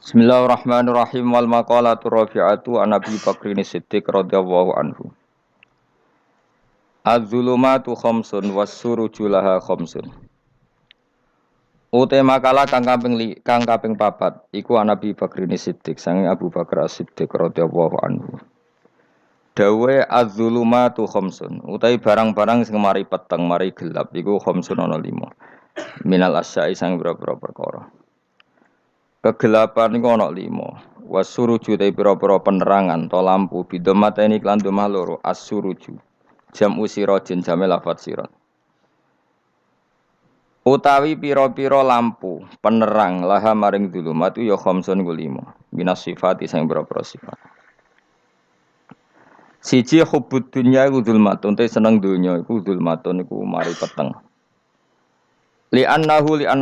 Bismillahirrahmanirrahim wal maqalatu rafi'atu an Abi Bakrin Siddiq radhiyallahu anhu. Az-zulumatu khamsun was-suruju laha khamsun. Ute makalah kang kaping papat iku an Abi Bakrin Siddiq sang Abu Bakar As-Siddiq radhiyallahu anhu. Dawe az-zulumatu khamsun. Utai barang-barang sing mari peteng mari gelap iku khamsun ana 5. Minal asya'i sang boro-boro perkara. Kegelapan iku ana 5. Wasuruju te pira-pira penerangan to lampu bidomateni klan domah loro as-suruju. Jam usirajin jame lafat sirat. Utawi pira-pira lampu penerang laha maring dzulumat ya khamsun ku 5. Minas sifati sang pira-pira sifat. Siji hubbud dunya iku dzulmatun te seneng donya iku dzulmatun iku mari peteng. Li'anna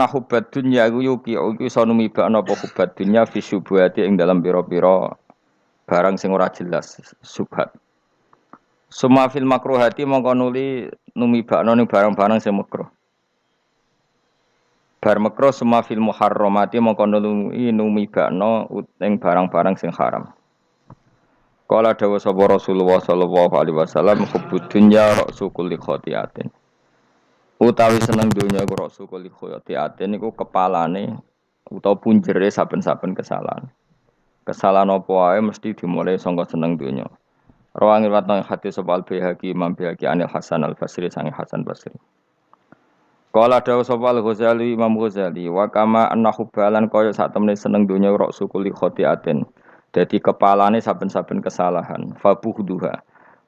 hubbad dunya yuki iso numibakna apa hubbad dunya fi syubhati ing dalam pira-pira barang sing ora jelas subhat. Suma fil makruhati mongko nuli numibakna ning barang-barang sing makruh. Bar makruh suma fil muharramati mongko nuli numibakna ing barang-barang sing haram. Qala dawu sapa Rasulullah sallallahu alaihi wasallam hubbud dunya ra'su kulli khati'atin. Utawi seneng donya iku rasul kuli khoyati aten niku kepalane utawa punjere saben-saben kesalahan. Kesalahan apa wae mesti dimulai saka seneng donya. Rawang riwayat nang hadis sapa Al-Baihaqi Imam Baihaqi Anil Hasan Al-Basri sang Hasan Basri. Qala dawu sapa Al-Ghazali Imam Ghazali wa kama annahu balan kaya sak temene seneng donya rasul kuli khoti aten. Dadi kepalane saben-saben kesalahan. Fabuhduha.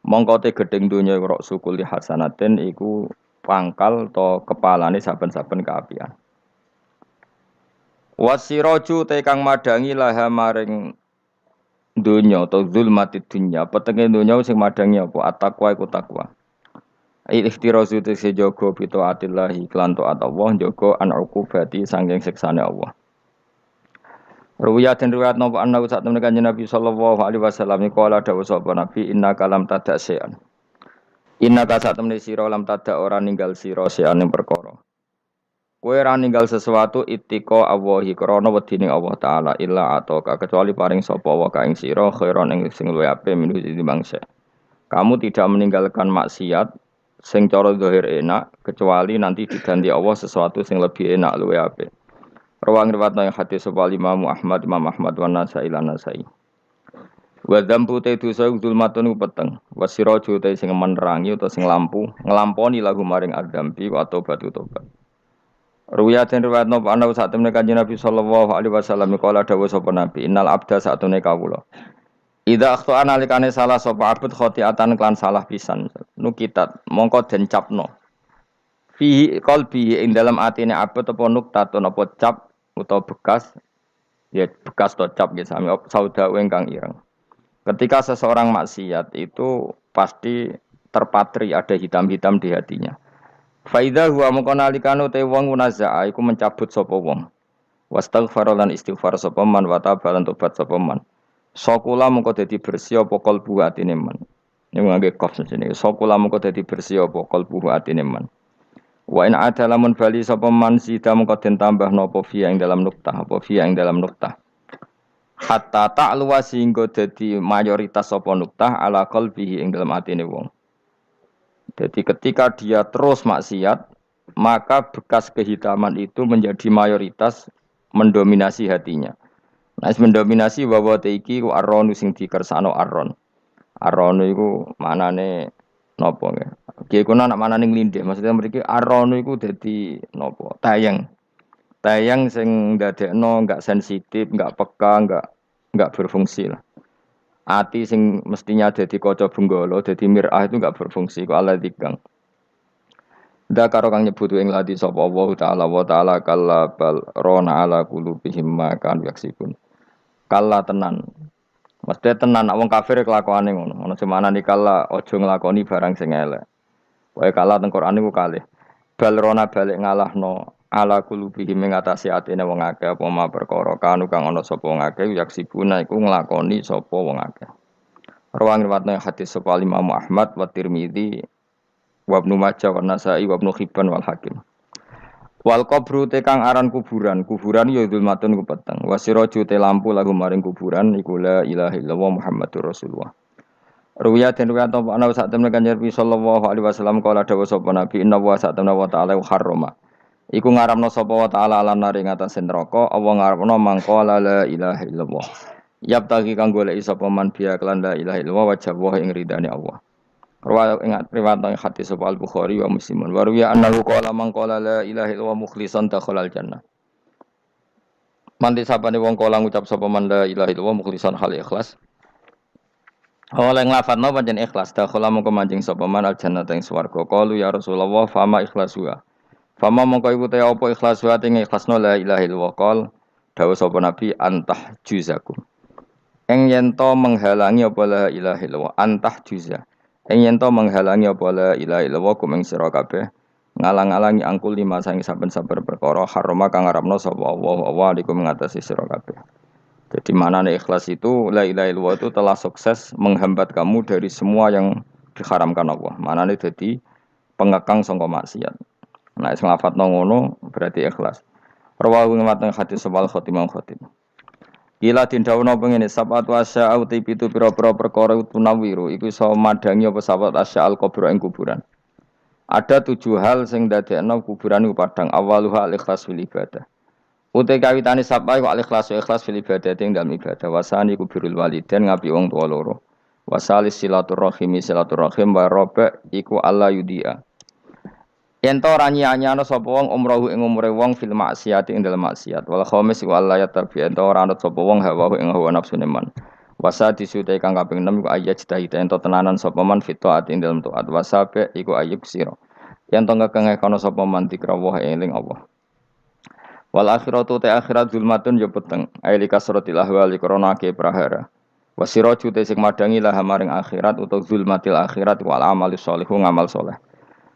Mongko te gedeng donya rasul kuli hasanaten iku pangkal to kepalane saben-saben kaapian. Wasiraju te kang madangi laha maring donya to zulmatid dunya, petenge donya sing madangi apa at-taqwa iku takwa. Ikhtirazu te sejogo pito atillahi klan taat Allah njogo an uqubati sanging siksane Allah. Ruwiyat den riwayat napa ana sak temene Kanjeng Nabi sallallahu alaihi wasallam iku ala dawuh sapa Nabi inna kalam tadasean. Inna ka sak temene sira lam tada ora ninggal sira seane perkara. Kowe ora ninggal sesuatu ittika Allahi krana wedine Allah taala illa ataka kecuali paring sapa wa ka ing sira khairon ing sing luwih apik minu dibangsa. Kamu tidak meninggalkan maksiat sing cara zahir enak kecuali nanti diganti Allah sesuatu sing lebih enak luwih apik. Rawang riwayat nang hadis sapa Imam Ahmad wa Nasai lan Nasai. Wa dzambu te dosa zulmatun peteng. Wasiraju te sing menerangi utawa sing lampu, nglamponi lagu maring adzambi wa batu tobat. Ruwiyat den riwayat napa ana sak temene Kanjeng Nabi sallallahu alaihi wasallam kala dawuh sapa Nabi, innal abda satune kawula. Idza akhta analikane salah sapa abd khotiatan klan salah pisan. Nukitat mongko den capno. Fi qalbi ing dalam atine abd apa nuktatun apa cap utawa bekas ya bekas to cap ya sami sauda ingkang ireng. Ketika seseorang maksiat itu pasti terpatri ada hitam-hitam di hatinya. Faidha huwa mengkonalikanu te wong munazaa iku mencabut sapa wong. Wastaghfar lan istighfar sapa man wa tabalan tobat sapa man. Sokula mengko dadi bersih apa kalbu atine man. Ning ngangge qaf sene. Sokula mengko dadi bersih apa kalbu atine man. Wa in ada lamun bali sapa man sida mengko den tambah napa fi ing dalam nuktah apa fi ing dalam nuktah. Hatta ta'luwa sehingga dadi mayoritas sapa nuktah ala qalbihi ing dalam atine wong. Jadi ketika dia terus maksiat, maka bekas kehitaman itu menjadi mayoritas mendominasi hatinya. Nah, mendominasi bahwa teiki ku arron sing dikersano arron. Arron iku manane napa nggih? Ki kuna nak manane nglindih, maksudnya mriki arron iku dadi napa? Tayang. Tayang sing ndadekno enggak sensitif, enggak peka, enggak berfungsi lah. Ati sing mestinya dadi kaca benggala, dadi mirah itu enggak berfungsi kok ala dikang. Ndak karo kang nyebut ing lati sapa Allah taala wa taala kalla bal rona ala qulubihim ma kan yaksibun. Kalla tenan. Mesti tenan nek wong kafir kelakuane ngono. Ono semanane kalla aja nglakoni barang sing elek. Wae kalla teng Quran niku kalih. Bal rona balik ngalahno ala qulubihim ing atase atine wong akeh apa ma perkara kanu kang ana sapa wong akeh yaksibuna iku nglakoni sapa wong akeh. Rawang riwayat hadis sapa Imam Ahmad wa Tirmizi wa Ibnu Majah wa Nasa'i wa Ibnu Hibban wal Hakim. Wal qabru te kang aran kuburan, kuburan ya zulmatun ku peteng. Wasiraju te lampu lagu maring kuburan iku la ilaha illallah Muhammadur Rasulullah. Ruwiya den ruwiya ta ana sak temne Kanjeng Nabi sallallahu alaihi wasallam kala dawuh sapa Nabi inna wa sak temne wa ta'ala harrama. Iku ngaramno sapa wa ta'ala lan nari ngatasé neraka apa ngaramno mangko la ilaha illallah. Yap tagi kang goleki sapa man biya kelan la ilaha illallah wajah wa ing ridane Allah. Riwayat yang hadis sapa Al-Bukhari wa Muslimun. Wa ruwiya annahu qala man qala la ilaha illallah mukhlishan dakhala al-jannah. Mandi sapane wong kala ngucap sapa man la ilaha illallah mukhlishan hal ikhlas. Oleh nglafadzno pancen ikhlas dakhala mongko manjing sapa man al-jannah ing swarga. Qalu ya Rasulullah fama ikhlasuha. Fama mongko iku te apa ikhlasuha ing ikhlasno la ilaha illallah qol dawuh sapa nabi antah juzakum. Eng yen to menghalangi apa la ilaha illallah antah juzah. Ing yen to menghalangi apa la ilaha illallah kumeng sira kabeh ngalang-alangi angkul lima sang saben-saben perkara harama kang ngarepno sapa Allah alikum ngatasi sira kabeh. Jadi maknane ikhlas itu la ilaha illallah itu telah sukses menghambat kamu dari semua yang diharamkan Allah. Maknane dadi pengekang sangka maksiat. Nah, sing lafadzno ngono berarti ikhlas. Rawahu ngmateng hadis sebal khotimah khotim. Gila dindawno pengene sabatu asya uti pitu pira-pira perkara tunawiru iku iso madangi apa sabat asya al kubur ing kuburan. Ada 7 hal sing dadekno kuburan iku padang awaluha al ikhlas fil ibadah. Uti kawitane sapa iku al ikhlas fil ibadah ing dalem ibadah wasani kubirul walidain ngapi wong tuwa loro. Wasalis silaturahim wa rabbak iku alla yudia. Yen to ora nyanyano sapa wong umrohu ing umure wong fil maksiat ing dalem maksiat wal khamis wa la yatabi yen to ora anut sapa wong hawa ing hawa nafsune man wasa disute kang kaping 6 iku ayat cedhai yen to tenanan sapa man fit taat ing dalem taat wasabe iku ayub sira yen to ngekenge kono sapa man dikrawuh eling Allah wal akhiratu ta akhirat zulmatun yo peteng aili kasratil ahwali krana ake prahara wasiraju te sing madangi lah maring akhirat utawa zulmatil akhirat wal amali sholihu ngamal saleh.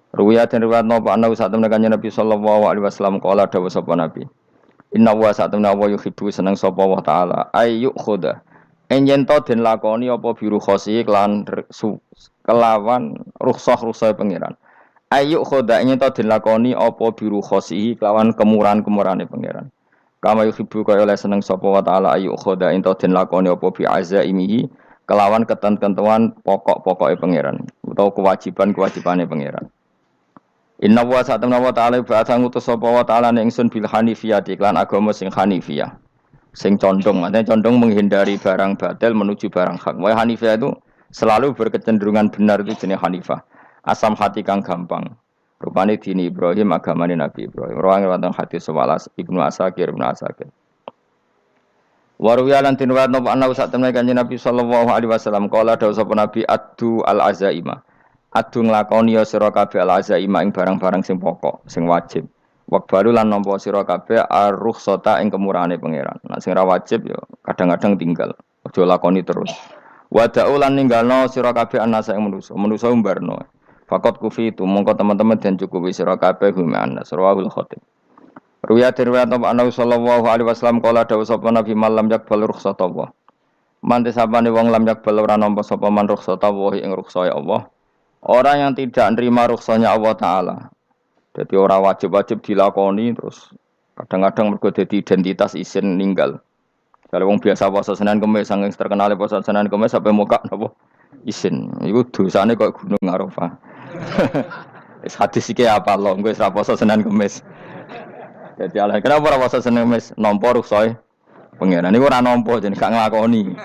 Ruwiyat dan riwayat napa ana sak temne kanjeng Nabi sallallahu alaihi wasallam kala dawuh sapa Nabi. Inna wa sak temne wa yuhibbu seneng sapa wa taala ayyuk khoda. Enyen to den lakoni apa biru khosi kelawan rukhsah pangeran. Ayyuk khoda enyen to den lakoni apa biru khosi kelawan kemurahan-kemurahane pangeran. Kama yuhibbu kaya oleh seneng sapa wa taala ayyuk khoda ento den lakoni apa bi azaimihi kelawan ketentuan pokok-pokoke pangeran utawa kewajiban-kewajibane pangeran. Inna wa sa'tamna wa ta'ala ba'atha ngutus sapa wa ta'ala ning ingsun bil hanifiyah iklan agama sing hanifiyah. Sing condong, artinya condong menghindari barang batil menuju barang hak. Wa hanifiyah itu selalu berkecenderungan benar itu jenis hanifah. Asam hati kang gampang. Rupane dini Ibrahim agamane Nabi Ibrahim. Rawang wonten hadis sewalas Ibnu Asakir. Waruya lan tinwat napa ana sak-temne kanjeng Nabi sallallahu alaihi wasallam kala dawuh sapa Nabi addu al azaima. Adu nglakoni ya sira kabeh al-azaima ing barang-barang sing pokok, sing wajib. Waqbalu lan nampa sira kabeh ar-rukhsata ing kemurahane pangeran. Nek sing ora wajib ya kadang-kadang tinggal. Aja lakoni terus. Wada'u lan ninggalno sira kabeh anasa ing manusa. Manusa umbarno. Faqat kufitu mongko teman-teman den cukupi sira kabeh hum anas. Rawahul khatib. Ruwayat Nabi sallallahu alaihi wasallam kala dawuh sapa Nabi malam yakbal rukhsata Allah. Mante sapane wong lam yakbal ora nampa sapa man rukhsata Allah ing rukhsah Allah. Orang yang tidak nerima rukhsahnya Allah Ta'ala. Jadi orang wajib-wajib dilakoni terus kadang-kadang mergo dadi identitas isin ninggal. Kalau wong biasa puasa Senin Kamis saking terkenal puasa Senin Kamis sampai muka napa isin. Iku dosane kok gunung Arafah. Wis hadis iki apa lho engko wis ra puasa Senin Kamis. Jadi ala kenapa ora puasa Senin Kamis nampa rukhsah pengenan niku ora nampa jenenge gak nglakoni.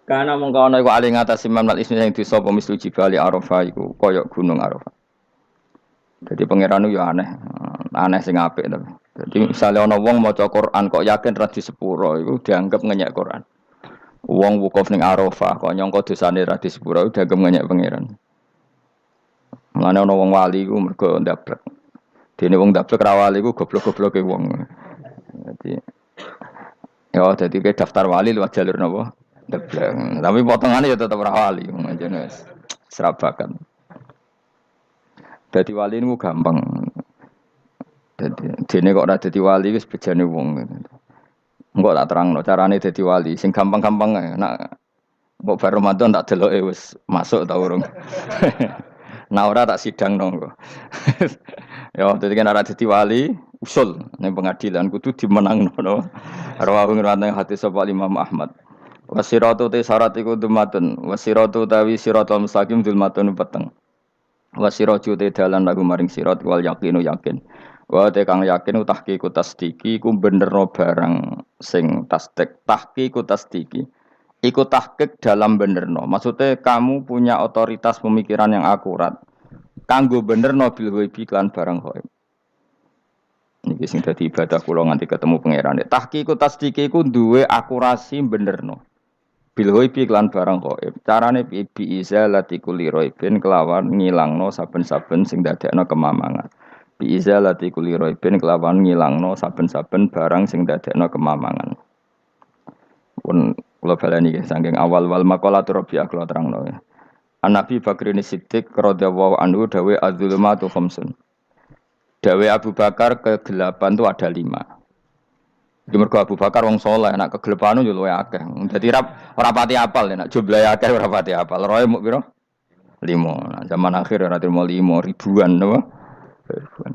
Karena mengkono iku ali ngatasi mamlal ismi sing disapa mislu jibali Arafah iku kaya gunung Arafah. Jadi pangeran yo aneh sing apik to. Jadi misalnya ana wong maca Quran kok yakin ra di sepuro iku dianggap ngenyek Quran. Wong wukuf ning Arafah kok nyangka dosane ra di sepuro dianggap ngenyek pangeran. Mulane ana wong wali iku mergo ndablek. Dene wong ndablek ra wali iku goblok-gobloke wong. Dadi ke daftar wali lewat jalur napa? Debleng. Tapi potongannya ya tetap wali, jenis serabakan. Jadi wali ini gampang. Jadi kok ada jadi wali wis bejane wong. Enggak tak terangno carane dadi wali. Sing gampang-gampang ae. Nak mbok bar Ramadan tak deloke wis masuk ta urung. Nah ora tak sidang nongko. Ya dadi kan ora dadi wali usul ning pengadilan kudu dimenangno no. Rawahu ngrawat hati sapa Imam Ahmad. Wasiratu te syarat iku dumatun. Wasiratu tawi siratal mustaqim dumatun peteng. Wasiratu te dalan lagu maring sirat wal yakinu yakin. Wa te kang yakin tahqiqu tasdiki ku benerno barang sing tasdik. Tahqiqu tasdiki. Iku tahqiq dalam benerno. Maksudnya kamu punya otoritas pemikiran yang akurat. Kanggo benerno bil ghaibi lan barang ghaib. Niki sing dadi ibadah kula nganti ketemu pangeran. Tahqiqu tasdiki ku duwe akurasi benerno. Bil ghaibi lan barang ghaib. Carane bi izalati kulli ghaibin kelawan ngilangno saben-saben sing dadekno kemamangan. Bi izalati kulli ghaibin kelawan ngilangno saben-saben barang sing dadekno kemamangan. Pun kula baleni saking awal wal maqalatur rabi'ah kula terangno ya. An-Nabi Bakrin Siddiq radhiyallahu anhu dawe az-zulumatu khamsun. Dawe Abu Bakar kegelapan itu ada 5. Di mergo Abu Bakar wong saleh nek kegelapan yo luwih akeh. Dadi ora pati apal nek jumlahe akeh ora pati apal. Roe muk pira? 5. Nah, zaman akhir ora trimo 5 ribuan napa? Ribuan.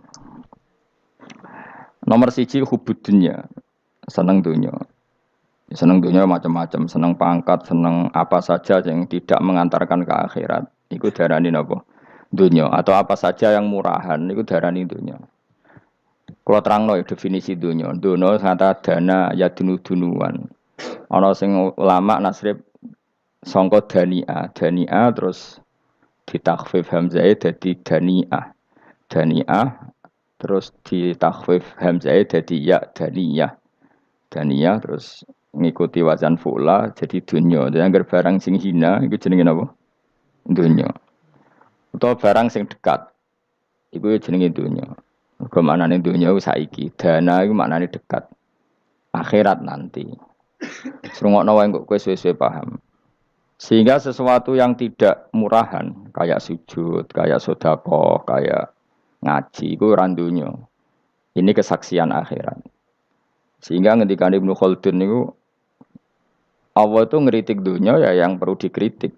Nomor 1 hubud dunya. Seneng dunya. Seneng dunia macam-macam, seneng pangkat, seneng apa saja yang tidak mengantarkan ke akhirat. Iku darani napa? Dunia atau apa saja yang murahan iku darani dunia. Kalau terangno definisi dunia, dunia kata dana ya dunuan. Ana sing ulama nasrib sangka dania, dania terus ditakhfif hamzah dadi daniah. Daniah terus ditakhfif hamzah dadi ya daniyah. Daniyah terus ngikuti wazan fu'la jadi dunya. Jadi anggar barang sing hina iku jenenge napa? Dunya. Utawa barang sing dekat iku jenenge dunya. Mergo maknane dunya iku saiki, dana iku maknane dekat. Akhirat nanti. Srungokno wae kok kowe suwe-suwe paham. Sehingga sesuatu yang tidak murahan kayak sujud, kayak sedekah, kayak ngaji iku ora dunya. Ini kesaksian akhirat. Sehingga ketika Ibnu Khaldun niku Allah itu ngeritik dunia ya yang perlu dikritik.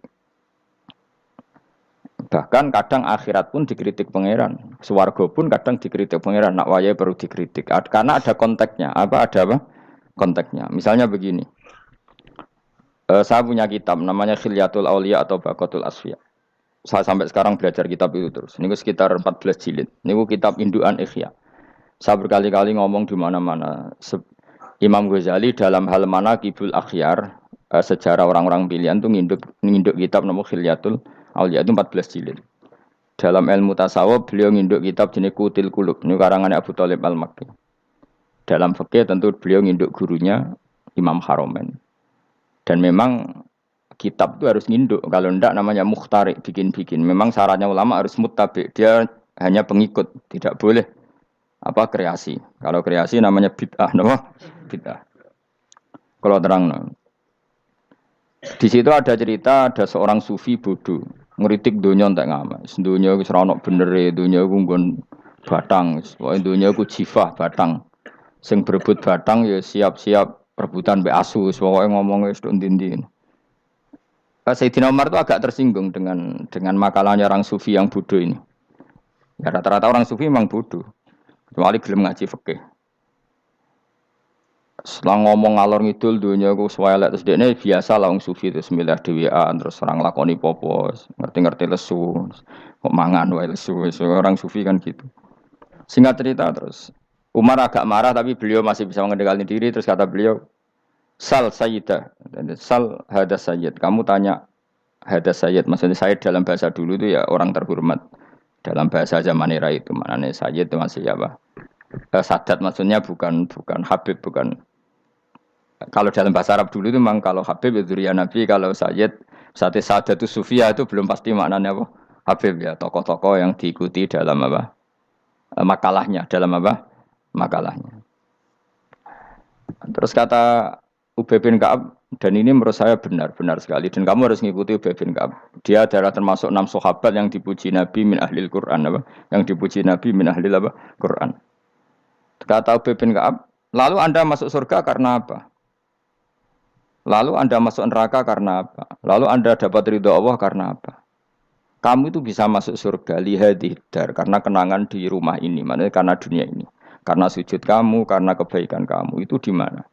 Bahkan kadang akhirat pun dikritik pangeran. Swarga pun kadang dikritik pangeran. Nak waya perlu dikritik. Karena ada konteksnya. Ada apa? Konteksnya. Misalnya begini. Saya punya kitab namanya Khilyatul Auliya atau Baqatul Asfiya. Saya sampai sekarang belajar kitab itu terus. Ini sekitar 14 jilid. Ini kitab Induan Ikhya. Saya berkali-kali ngomong di mana-mana. Imam Ghazali dalam hal mana Kibul Akhyar, sejarah orang-orang pilihan itu nginduk kitab nama Khilyatul Auliya itu 14 jilid. Dalam ilmu tasawuf beliau nginduk kitab jenis Qutil Qulub, ini karangan Abu Thalib Al-Makki. Dalam fikih tentu beliau nginduk gurunya Imam Haromen. Dan memang kitab itu harus nginduk, kalau tidak namanya mukhtarik, bikin-bikin. Memang syaratnya ulama harus muttabi, dia hanya pengikut, tidak boleh kreasi. Kalau kreasi namanya bid'ah, bid'ah. Kalau terang, di situ ada cerita ada seorang sufi bodoh ngeritik dunia entek ngamal. Dunia wis ora ono benere, dunia iku nggon batang, pokoke dunia iku jifah batang. Sing berebut batang ya siap-siap rebutan mbek asu, pokoke ngomong wis tok ndi-ndi. Sayyidina Umar itu agak tersinggung dengan makalahnya orang sufi yang bodoh ini. Ya rata-rata orang sufi memang bodoh. Kecuali gelem ngaji fikih. Setelah ngomong ngalor ngidul dunia ku swelek terus dekne biasa lah wong sufi terus milih dhewean terus orang lakoni popo, ngerti-ngerti lesu, kok mangan wae lesu. Orang sufi kan gitu. Singkat cerita terus Umar agak marah tapi beliau masih bisa mengendalikan diri terus kata beliau, "Sal sayyidah." Sal hadas sayyid. Kamu tanya hadas sayyid, maksudnya sayyid dalam bahasa dulu itu ya orang terhormat. Dalam bahasa zaman era itu maknanya sayyid itu masih apa? Sadat maksudnya bukan Habib, bukan. Kalau dalam bahasa Arab dulu itu memang kalau Habib itu ya Nabi, kalau Sayyid Sadatus Sufia itu belum pasti maknanya apa? Habib ya, tokoh-tokoh yang diikuti dalam apa? Makalahnya, dalam apa? Makalahnya. Terus kata Ubay bin Ka'ab, dan ini menurut saya benar sekali, dan kamu harus mengikuti Ubay bin Ka'ab. Dia adalah termasuk 6 sahabat yang dipuji Nabi min ahlil Quran, apa? Yang dipuji Nabi min ahlil apa? Quran. Kata Ubay bin Ka'ab, lalu Anda masuk surga karena apa? Lalu Anda masuk neraka karena apa? Lalu Anda dapat ridho Allah karena apa? Kamu itu bisa masuk surga lihadidar karena kenangan di rumah ini, maksudnya karena dunia ini. Karena sujud kamu, karena kebaikan kamu itu di mana?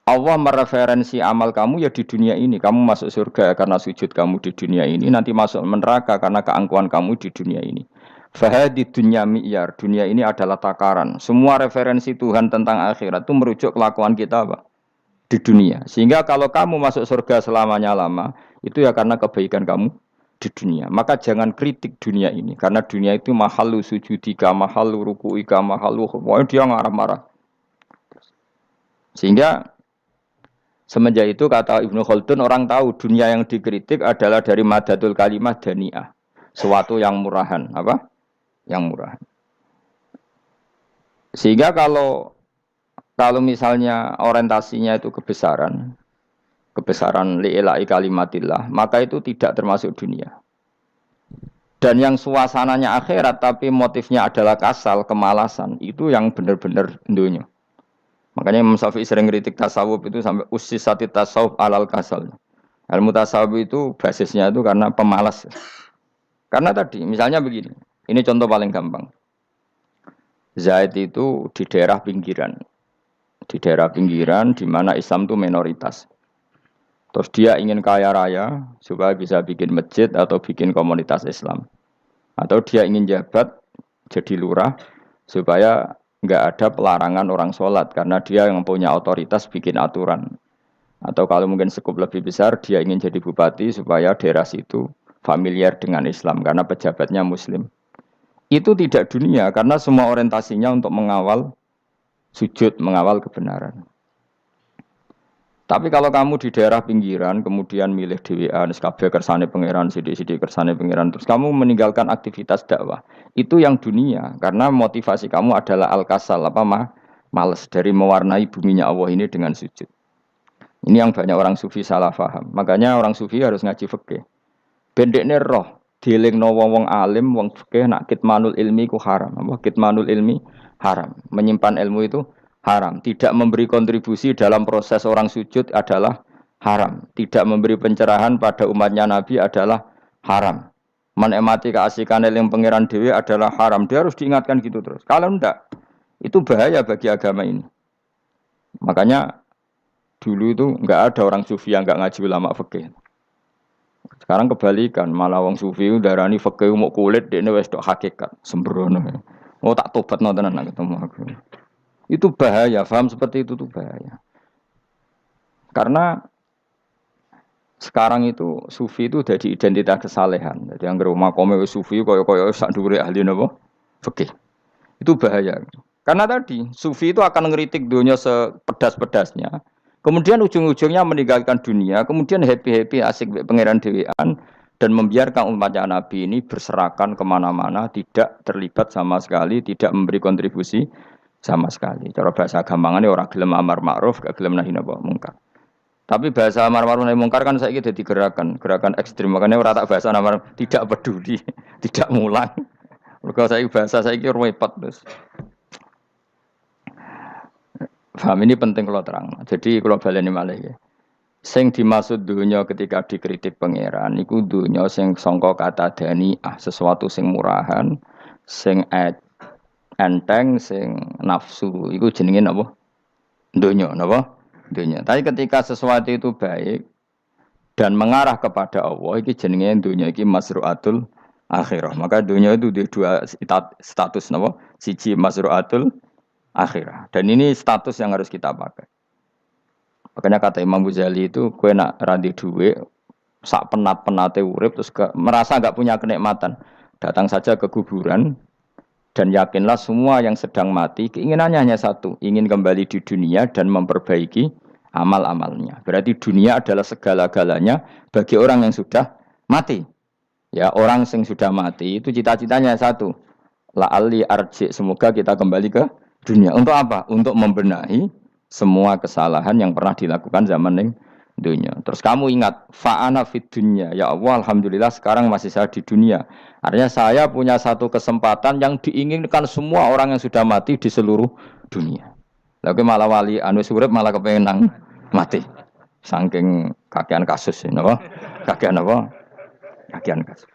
Allah mereferensi amal kamu ya di dunia ini. Kamu masuk surga karena sujud kamu di dunia ini. Nanti masuk neraka karena keangkuhan kamu di dunia ini. Fahadi dunia mi'yar. Dunia ini adalah takaran. Semua referensi Tuhan tentang akhirat itu merujuk kelakuan kita apa? Di dunia. Sehingga kalau kamu masuk surga selamanya lama, itu ya karena kebaikan kamu di dunia. Maka jangan kritik dunia ini. Karena dunia itu mahalu sujudika, mahalu ruku'ika, mahalu... Pokoknya dia ngarah-marah. Sehingga semenjak itu kata Ibnu Khaldun orang tahu dunia yang dikritik adalah dari madatul kalimah dani'ah. Suatu yang murahan, apa? Yang murahan. Sehingga kalau misalnya orientasinya itu kebesaran li'ilai kalimatillah, maka itu tidak termasuk dunia. Dan yang suasananya akhirat tapi motifnya adalah kasal, kemalasan, itu yang benar-benar dunia. Makanya Imam Syafi'i sering kritik tasawuf itu sampai usisati tasawuf alal kasal. Ilmu tasawuf itu basisnya itu karena pemalas. Karena tadi, misalnya begini, ini contoh paling gampang. Zaid itu di daerah pinggiran. Di daerah pinggiran di mana Islam itu minoritas. Terus dia ingin kaya raya supaya bisa bikin masjid atau bikin komunitas Islam. Atau dia ingin jabat jadi lurah supaya nggak ada pelarangan orang sholat karena dia yang punya otoritas bikin aturan. Atau kalau mungkin skup lebih besar dia ingin jadi bupati supaya daerah situ familiar dengan Islam karena pejabatnya Muslim. Itu tidak dunia karena semua orientasinya untuk mengawal sujud, mengawal kebenaran. Tapi kalau kamu di daerah pinggiran, kemudian milih DWA, kabeh kersane pangeran, sidik-sidik kersane pangeran, terus kamu meninggalkan aktivitas dakwah, itu yang dunia, karena motivasi kamu adalah al-kasal, males dari mewarnai buminya Allah ini dengan sujud. Ini yang banyak orang sufi salah paham. Makanya orang sufi harus ngaji fikih. Bendekne roh, dielingno wong alim, wong fikih nak kitmanul ilmi ku haram. Kitmanul ilmi haram. Menyimpan ilmu itu haram. Tidak memberi kontribusi dalam proses orang sujud adalah haram. Tidak memberi pencerahan pada umatnya Nabi adalah haram. Menikmati keasikan eling pangeran dewi adalah haram. Dia harus diingatkan gitu terus. Kalau enggak, itu bahaya bagi agama ini. Makanya dulu itu enggak ada orang sufi yang enggak ngaji ulama fikih. Sekarang kebalikan, malah wong sufi darani fikih mau kulit dekne wis tok hakikat, sembrono. Oh tak tobat tenan nak ketemu aku. Itu bahaya, paham seperti itu tuh bahaya. Karena sekarang itu sufi itu jadi identitas kesalehan. Jadi yang rumah kome sufi koyo-koyo sak dhuwure ahli napa? Fikih. Itu bahaya. Karena tadi sufi itu akan ngeritik dunia sepedas-pedasnya. Kemudian ujung-ujungnya meninggalkan dunia, kemudian happy-happy asik pangeran dewean dan membiarkan umatnya Nabi ini berserakan kemana-mana, tidak terlibat sama sekali, tidak memberi kontribusi sama sekali. Cara bahasa gampangannya orang gelem amar ma'ruf, gak gelem nahi mungkar. Tapi bahasa amar ma'ruf nahi mungkar kan saya jadi gerakan ekstrim. Makanya orang tak bahasa amar tidak peduli, tidak mulang. Kalau saya bahasa saya kira repot terus. Paham ini penting kalau terang. Jadi kalau baleni malih ya. Sing dimaksud dunia ketika dikritik pangeran iku dunia sing sangka kata dani'ah, sesuatu sing murahan, sing enteng, sing nafsu. Iku jenenge napa? Dunia, napa? Dunia. Tapi ketika sesuatu itu baik dan mengarah kepada Allah, iki jenenge dunia iki masru'atul akhirah. Maka dunia itu di dua status napa? Siji masru'atul akhirah. Dan ini status yang harus kita pakai. Makanya kata Imam Ghazali itu, kowe nak randi duwe, sak penat-penate urip terus merasa enggak punya kenikmatan, datang saja ke kuburan dan yakinlah semua yang sedang mati keinginannya hanya satu, ingin kembali di dunia dan memperbaiki amal-amalnya. Berarti dunia adalah segala-galanya bagi orang yang sudah mati. Ya, orang yang sudah mati itu cita-citanya satu, la'alli arji, semoga kita kembali ke dunia. Untuk apa? Untuk membenahi semua kesalahan yang pernah dilakukan zaman ning dunia. Terus kamu ingat, fa'ana fid dunya. Ya Allah, alhamdulillah sekarang masih saya di dunia. Artinya saya punya satu kesempatan yang diinginkan semua orang yang sudah mati di seluruh dunia. Lalu malah wali anu urip malah kepengen nang mati. Saking kakean kasus ini, apa? Kakean apa? Kakean kasus.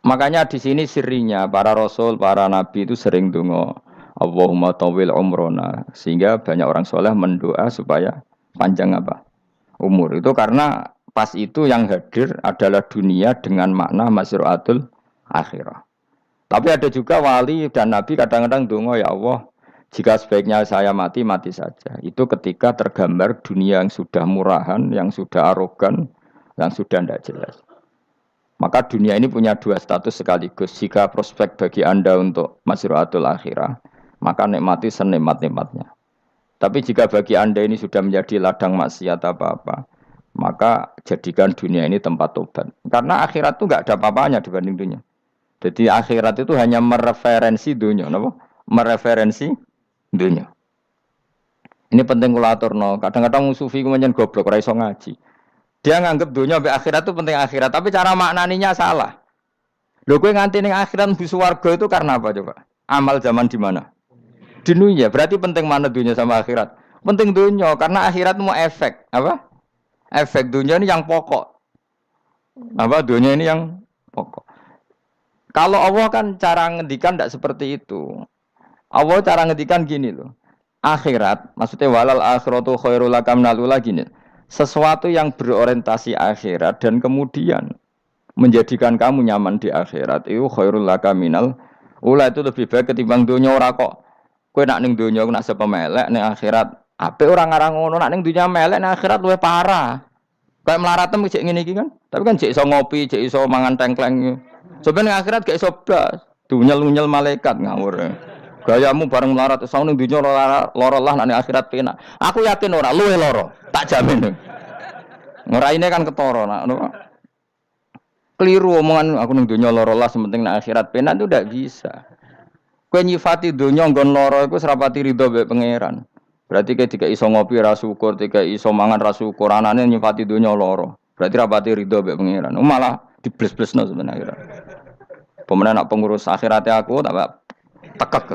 Makanya di sini sirinya para rasul, para nabi itu sering donga Allahumma tawil umrona sehingga banyak orang soleh mendoa supaya panjang apa umur itu karena pas itu yang hadir adalah dunia dengan makna masruatul akhirah. Tapi ada juga wali dan nabi kadang-kadang donga ya Allah jika sebaiknya saya mati mati saja. Itu ketika tergambar dunia yang sudah murahan, yang sudah arogan, yang sudah tidak jelas. Maka dunia ini punya dua status sekaligus. Jika prospek bagi Anda untuk masruatul akhirah, maka nikmati senikmat-nikmatnya. Tapi jika bagi Anda ini sudah menjadi ladang maksiat apa-apa, maka jadikan dunia ini tempat tobat. Karena akhirat itu nggak ada apa-apanya dibanding dunia. Jadi akhirat itu hanya mereferensi dunia, apa? Mereferensi dunia. Ini penting kula aturno. Kadang-kadang sufi kemudian goblok ora iso ngaji. Dia nganggep dunia sampai akhirat itu penting akhirat, tapi cara maknaninya salah. Lho kowe nganti ning akhirat mlebu swarga itu karena apa coba? Amal zaman di mana? Di dunia. Berarti penting mana dunia sama akhirat? Penting dunia karena akhirat mau efek, apa? Efek dunia ini yang pokok. Apa dunia ini yang pokok. Kalau Allah kan cara ngendikan tidak seperti itu. Allah cara ngendikan gini loh. Akhirat, maksudnya walal akhiratu khairul laka minal ula gini. Sesuatu yang berorientasi akhirat dan kemudian menjadikan kamu nyaman di akhirat itu khairul laka minal ula itu lebih baik ketimbang dunia ora kok. Kowe nak ning dunia nak sepemelek ning akhirat apik ora ngarang ngono nak ning dunia melek ning akhirat luwih parah. Kayak mlaratem cek ngene iki kan. Tapi kan cek iso ngopi, cek iso mangan tengkleng. Sebenarnya ning akhirat gak iso blas. Dunyel-unyel malaikat ngawur. Gayamu bareng melarat iso ning dunia lara lah nak ning akhirat penak. Aku yakin ora luwih lara, tak jamin. Ngeraine kan ketara nak ngono. Keliru omongan aku ning dunia lara lah sementing nak akhirat penak itu ndak bisa. Kowe nyifati donya nggon lara iku serapati ridho mbek pangeran. Berarti kowe dikai iso ngopi ra syukur, dikai iso mangan ra syukur, anane nyifati donya lara. Berarti rapati ridho mbek pangeran. Malah dibles-blesno sebenarnya. Pemenang nak pengurus akhirate aku tak tekek.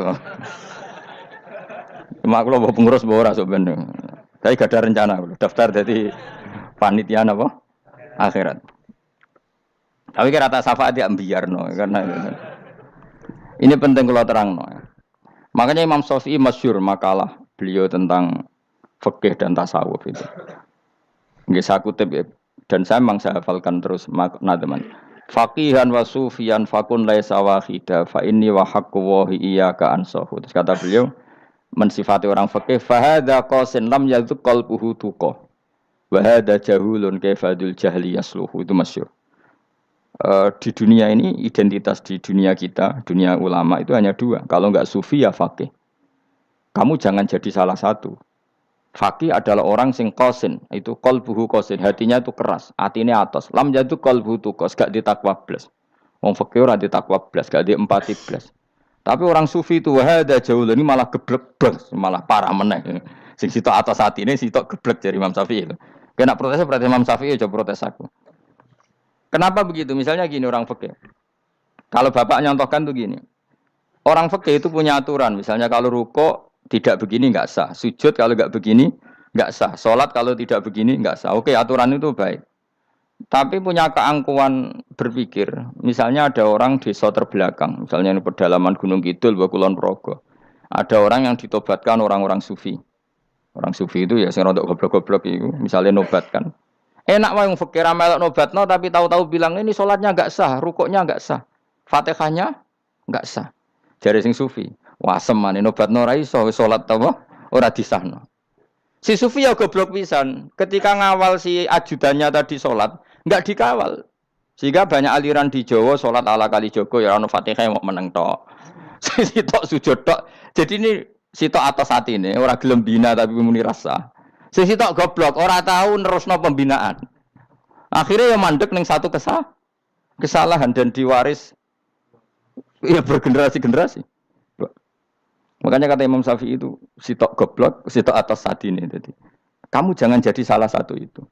Cuma aku lho pengurus ora sok ben. Tapi gak ada rencana daftar jadi panitia apa? Akhirat. Tapi kira tak syafaat ya biarno karena ini penting kalau terangno. Makanya Imam Syafi'i masyhur makalah beliau tentang fikih dan tasawuf itu. Nggih saya kutip ya. Dan saya memang saya hafalkan terus makna teman. Faqihan wa sufiyan fakun laisa wahida fa inni wa haqqu wahi iyyaka ansahu. Terus kata beliau mensifati orang fikih fa hadza qasin lam yazuk qalbuhu tuqa. Wa hadza jahulun kaifadul jahli yasluhu. Itu masyhur. Di dunia ini identitas di dunia kita, dunia ulama itu hanya dua. Kalau enggak sufi ya faqih. Kamu jangan jadi salah satu. Faqih adalah orang sing qasin, itu qalbuhu qasin, hatinya itu keras, atine atos. Lam jadu qalbuhu tuqas, gak ditakwa blas. Wong faqih ora ditakwa blas, gak diempati blas. Tapi orang sufi itu wahada jauh ini malah geblek blas, malah parah meneh. Sing sitok atas atine sitok geblek dari Imam Syafi'i. Kena protes berarti Imam Syafi'i coba protes aku. Kenapa begitu? Misalnya gini orang fikih. Kalau bapak nyontohkan tuh gini. Orang fikih itu punya aturan. Misalnya kalau rukuk tidak begini nggak sah. Sujud kalau nggak begini nggak sah. Sholat kalau tidak begini nggak sah. Oke, aturan itu baik. Tapi punya keangkuhan berpikir. Misalnya ada orang desa terbelakang. Misalnya di pedalaman Gunung Kidul, Kulon Progo. Ada orang yang ditobatkan orang-orang sufi. Orang sufi itu ya sing rodok goblok-goblok itu. Misalnya nobatkan. Enak wae wong fikih melok nobatno tapi tahu-tahu bilang ini salatnya enggak sah, rukuknya enggak sah, Fatihahnya enggak sah. Jare sing sufi, wah semane nobatno ora iso salat apa ora disahno. Si sufi ya goblok pisan, ketika ngawal si ajudannya tadi salat, enggak dikawal. Sehingga banyak aliran di Jawa salat ala kali Joko ya ono Fatihah mau meneng tok. Sitok sujud tok. Jadi ini sitok atas atine ora gelem bina tapi muni rasa. Sisi tok goblok, ora tahu nerusno pembinaan. Akhirnya ya mandek ning satu kesalahan dan diwaris ya bergenerasi-generasi. Makanya kata Imam Syafi'i itu sitok goblok, sitok atas sadine tadi. Kamu jangan jadi salah satu itu.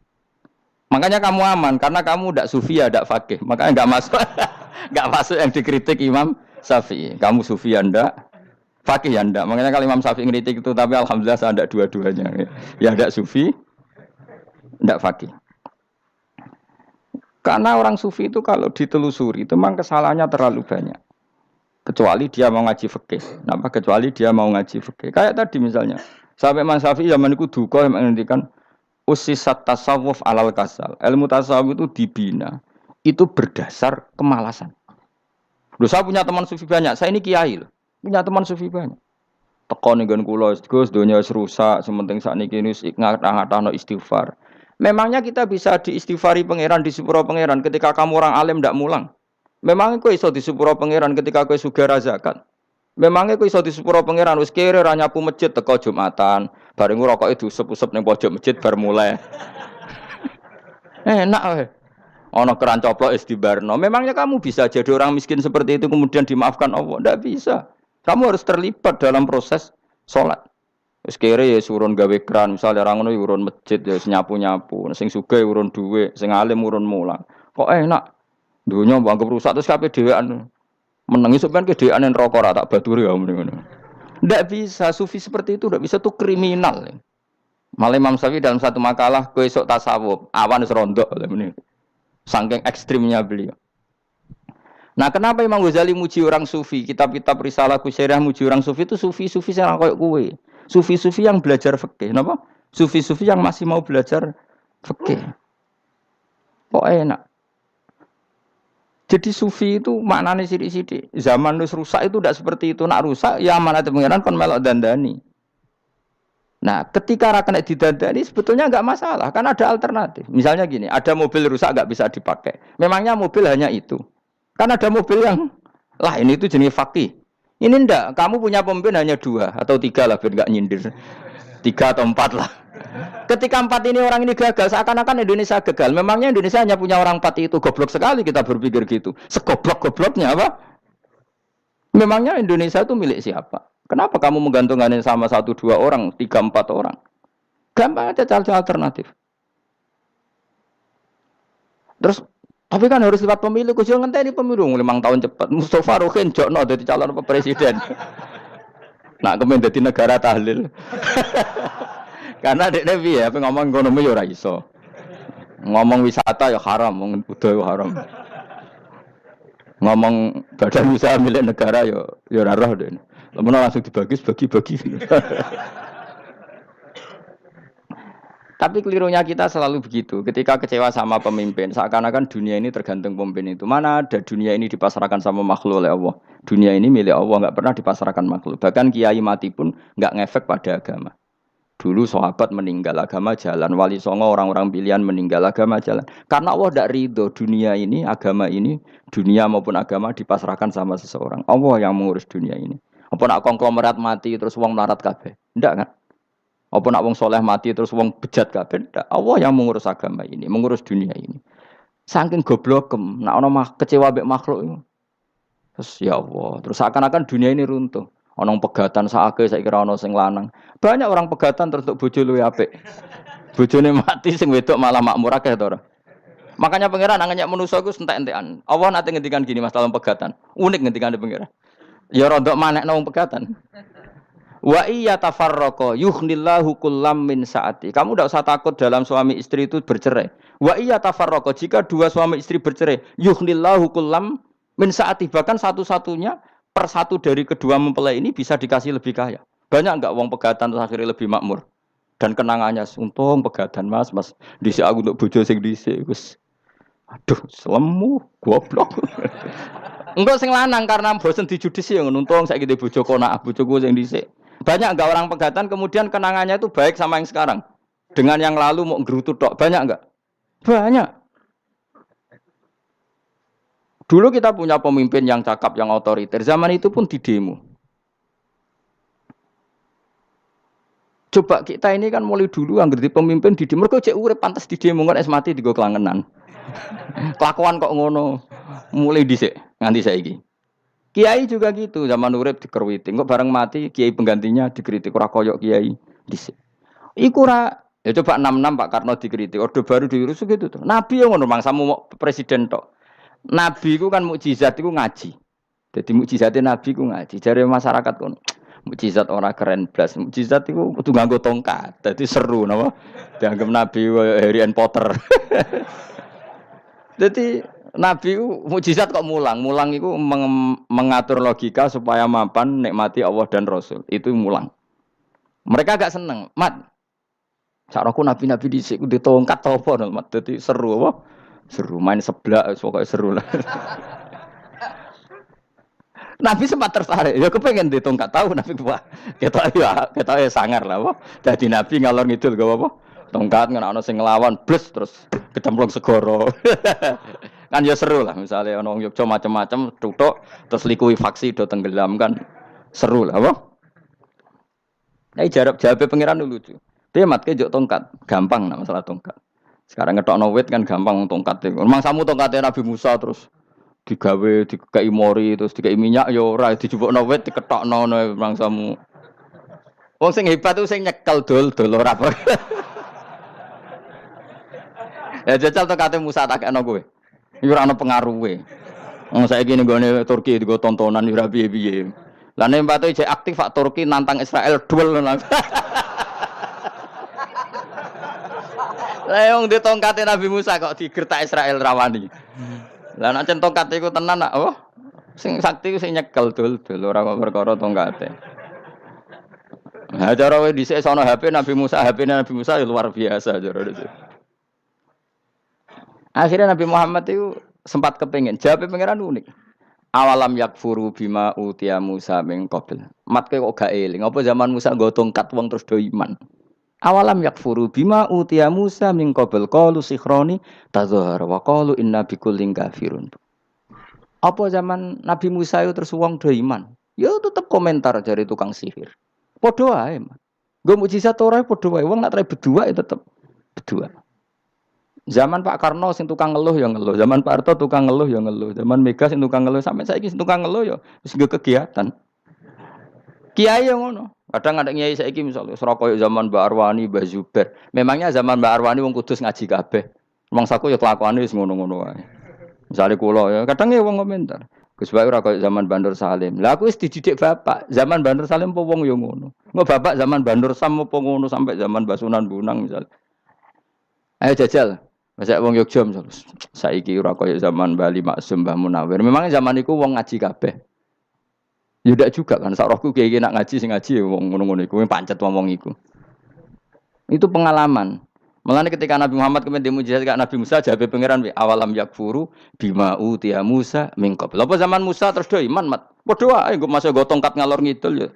Makanya kamu aman karena kamu ndak sufi ya ndak fakih. Makanya enggak masuk enggak masuk yang dikritik Imam Syafi'i. Kamu sufi ya ndak fakih ya ndak. Makanya kalau Imam Syafi'i ngeritik itu tapi alhamdulillah saya ndak dua-duanya. Ya ndak sufi, ndak fakih. Karena orang sufi itu kalau ditelusuri itu memang kesalahannya terlalu banyak. Kecuali dia mau ngaji fikih. Kenapa? Kecuali dia mau ngaji fikih. Kayak tadi misalnya, sampai Imam Syafi'i zaman itu duka yang menghentikan usisat tasawuf alal kasal. Ilmu tasawuf itu dibina. Itu berdasar kemalasan. Loh, saya punya teman sufi banyak. Saya ini kiai loh. Punya teman sufi banyak. Teko ning nggon kula Gus donya wis rusak, sementing sakniki wis ngatah-ngatahno istighfar. Memangnya kita bisa diistighfari pangeran di sepuro pangeran ketika kamu orang alim ndak mulang? Memangnya kowe iso di sepuro pangeran ketika kowe sugih ra zakat? Memangnya kowe iso di sepuro pangeran wis kere ra nyapu masjid teko Jumatan, bareng ngrokoke diusep-usep ning pojok masjid bar mulai. Enak weh. Ana keran coplok istibarno. Memangnya kamu bisa jadi orang miskin seperti itu kemudian dimaafkan Allah? Tidak bisa. Kamu harus terlibat dalam proses sholat. Wis kere ya urun gawe keran, misalnya orang ngono urun masjid ya nyapu-nyapu, sing sugih urun dhuwit, sing alim urun mulang. Kok enak? Dunya anggap rusak terus kabeh dhewean. Menengi sampean ke dhewean neraka ra tak baturi ya ngono. Ndak bisa, sufi seperti itu ndak bisa, tuh kriminal. Malah Imam Syafi'i dalam satu makalah kowe esuk tasawuf, awan wis rondok lha meneh. Saking ekstrimnya beliau. Nah, kenapa Imam Ghazali muji orang sufi? Kitab-kitab Risalah Kusyariah muji orang sufi itu sufi-sufi yang kayak kowe. Sufi-sufi yang belajar fikih, napa? Sufi-sufi yang masih mau belajar fikih. Kok enak. Jadi sufi itu maknanya sidik-sidik. Zaman wis rusak itu tidak seperti itu. Nak rusak ya amanat pengiran kon melok dandani. Nah, ketika rakan didandani sebetulnya enggak masalah, kan ada alternatif. Misalnya gini, ada mobil rusak enggak bisa dipakai. Memangnya mobil hanya itu. Kan ada mobil yang lain itu jenis fakih. Ini enggak, kamu punya pemimpin hanya 2 atau 3 lah biar enggak nyindir. 3 atau 4 lah. Ketika 4 ini orang ini gagal, seakan-akan Indonesia gagal. Memangnya Indonesia hanya punya orang 4 itu, goblok sekali kita berpikir gitu. Segoblok-gobloknya apa? Memangnya Indonesia itu milik siapa? Kenapa kamu menggantungkannya sama 1-2 orang, 3-4 orang? Gampang aja cari alternatif. Terus, tapi kan harus lewat pemilu. Kau jangan ngenteni pemilu 5 tahun cepat. Mustafa Rokin jokno jadi calon presiden. Nak kemen jadi negara tahlil. Karena dek Nabi ya, ngomong ekonomi ya ora iso. Ngomong wisata ya haram, ngomong budaya ya haram. Ngomong badan usaha milik negara ya ora roh deh. Lamun langsung dibagi. Tapi kelirunya kita selalu begitu. Ketika kecewa sama pemimpin, seakan-akan dunia ini tergantung pemimpin itu. Mana ada dunia ini dipasrahkan sama makhluk oleh Allah. Dunia ini milik Allah, enggak pernah dipasrahkan makhluk. Bahkan kiai mati pun enggak ngefek pada agama. Dulu sahabat meninggal agama jalan, wali songo orang-orang pilihan meninggal agama jalan. Karena Allah tidak ridho dunia ini, agama ini, dunia maupun agama dipasrahkan sama seseorang. Allah yang mengurus dunia ini. Apa nak konglomerat mati terus wong melarat kabeh? Ndak kan? Apa nak wong soleh mati terus wong bejat kabeh? Ndak. Allah yang mengurus agama ini, mengurus dunia ini. Saking goblokem, nak ono kecewa mbek makhluk itu. Terus ya Allah, terus seakan-akan dunia ini runtuh. Ono pegatan saake saiki ora ono sing lanang. Banyak orang pegatan terus untuk bojo luwih apik. Bojone mati sing wedok malah makmur akeh to ora. Makanya pangeran anggap manusa iku entek-entekan. Allah nate ngendikan gini Mas dalam pegatan. Unik ngendikane pangeran. Ya rodok manekno wong pegatan. Wa iya tafarraqa yughnillahu kullam min saati. Kamu tidak usah takut dalam suami istri itu bercerai. Wa iya tafarraqa jika 2 suami istri bercerai, yughnillahu kullam min saati, bahkan satu-satunya per 1 dari kedua mempelai ini bisa dikasih lebih kaya. Banyak enggak wong pegatan terus akhirnya lebih makmur. Dan kenangannya untung pegatan Mas dhisik aku untuk bojo sing dhisik wis. Aduh, selemu goblok. Engko sing lanang karena bosen dijudisi ya nuntung saiki di bojo konak bojoku sing dhisik. Banyak enggak orang pegatan kemudian kenangannya itu baik sama yang sekarang. Dengan yang lalu mau ngerutut tok, banyak enggak? Banyak. Dulu kita punya pemimpin yang cakap, yang otoriter. Zaman itu pun di demo. Coba kita ini kan mulai dulu yang ngerti pemimpin di demo. Mereka cek urip pantas di demo kan es mati digo kelangenan. Kelakuan kok ngono. Mulai dhisik nganti saiki. Kiai juga gitu, zaman urip dikerwiti. Kok bareng mati kiai penggantinya dikritik ora koyok kiai dhisik. Iku ora ya coba 66 Pak Karno dikritik. Orde baru diurus gitu tuh. Nabi yang ngono mangsamu mau presiden tok. Nabi ku kan mukjizat iku ngaji. Jadi mukjizatnya Nabi ku ngaji. Jare masyarakat kono. Mukjizat ora keren blas. Mukjizat iku kudu nganggo tongkat. Dadi seru napa? Dianggap Nabi Harry Potter. Jadi Nabi itu mukjizat kok mulang. Mulang itu mengatur logika supaya mapan nikmati Allah dan Rasul. Itu mulang. Mereka agak seneng. Mat, caraku nabi-nabi dhisik ku ditongkat apa Mat. Dadi seru apa? Seru main seblak pokoknya seru lah. Nabi sempat tertarik. Ya kepengen ditongkat tahu Nabi ku. Kita ya sangar lah apa. Dadi nabi ngalor ngidul gak apa. Tongkat ngene ana sing nglawan bles terus kecemplung segara. Kan ya seru lah misalnya ana wong Yogya macam-macam tutuk terus likuifaksi do tenggelam kan seru lah apa. Nah, jawab pangeran lucu. Dia mat ke jok tongkat, gampang nak masalah tongkat. Sekarang ngetokno wit kan gampang tongkat. Memang samu tongkatnya Nabi Musa terus digawe dikai mori terus dikai minyak ya ora dijupukno wit diketokno memang samu. Wong sing hebat itu sing nyekel dol ora apa. Ya jajal tongkate Musa tak kena kowe. Iku ora ana pengaruhe. Wong saiki ning gone Turki digo tontonan ora piye-piye. Lah nek mbate jek aktif Pak Turki nantang Israel duel. Lah wong di tongkate Nabi Musa kok digertak Israel rawani. Lah nek tongkate iku tenan nak oh sing sakti sing nyekel dul ora kok perkara tongkate. Nah cara wae dhisik sono HP Nabi Musa, HP-ne Nabi Musa ya luar biasa cara itu. Akhirnya Nabi Muhammad itu sempat kepengen jawab pangeran unik. Awalam yakfuru bima utiya Musa min qabl. Mat kok gak eling apa zaman Musa nggo tongkat wong terus do iman. Awalam yakfuru bima utiya Musa min qabl qalu sikhroni tazahara wa qalu inna bikullin kafirun. Apa zaman Nabi Musa itu terus wong do iman? Ya tetep komentar dari tukang sihir. Padha wae. Nggo mukjizat ora padha wae wong nak trai berdua ya tetep berdua. Zaman Pak Karno sing tukang ngeluh ya ngeluh, zaman Pak Harto tukang ngeluh ya ngeluh, zaman Mega sing tukang ngeluh sampai saiki sing tukang ngeluh ya wis nggo kegiatan. Kiai yang ngono. Kadang ada kiai saiki misalnya Surabaya zaman Mbak Arwani, Mbak Zubair. Memangnya zaman Mbak Arwani wong Kudus ngaji kabeh. Wong saku ya kelakuane wis ngono-ngono wae. Misale kula ya kadang ya wong komentar. Gus Bae ora koyo zaman Bandur Salim. Lah aku wis dididik bapak, zaman Bandur Salim apa wong ya ngono. Engko bapak zaman Bandur Sam apa ngono sampai zaman Basunan Bunang misal. Ayo jajal. Masa wong Yogya misal saiki ora koyo zaman Bali Maksum Mbah Munawir. Memangnya zaman iku wong ngaji kabeh. Ya ndak juga kan sak rohku kiai nak ngaji sing ngaji wong ngono-ngono iku pancet wong iku. Itu pengalaman. Mulane ketika Nabi Muhammad kemudian dimujizat kak Nabi Musa jabe pangeran awalam yakfuru bima utiya Musa min qabl. Apa zaman Musa terus do iman mat. Padha wae nggo masuk go tongkat ngalor ngidul ya.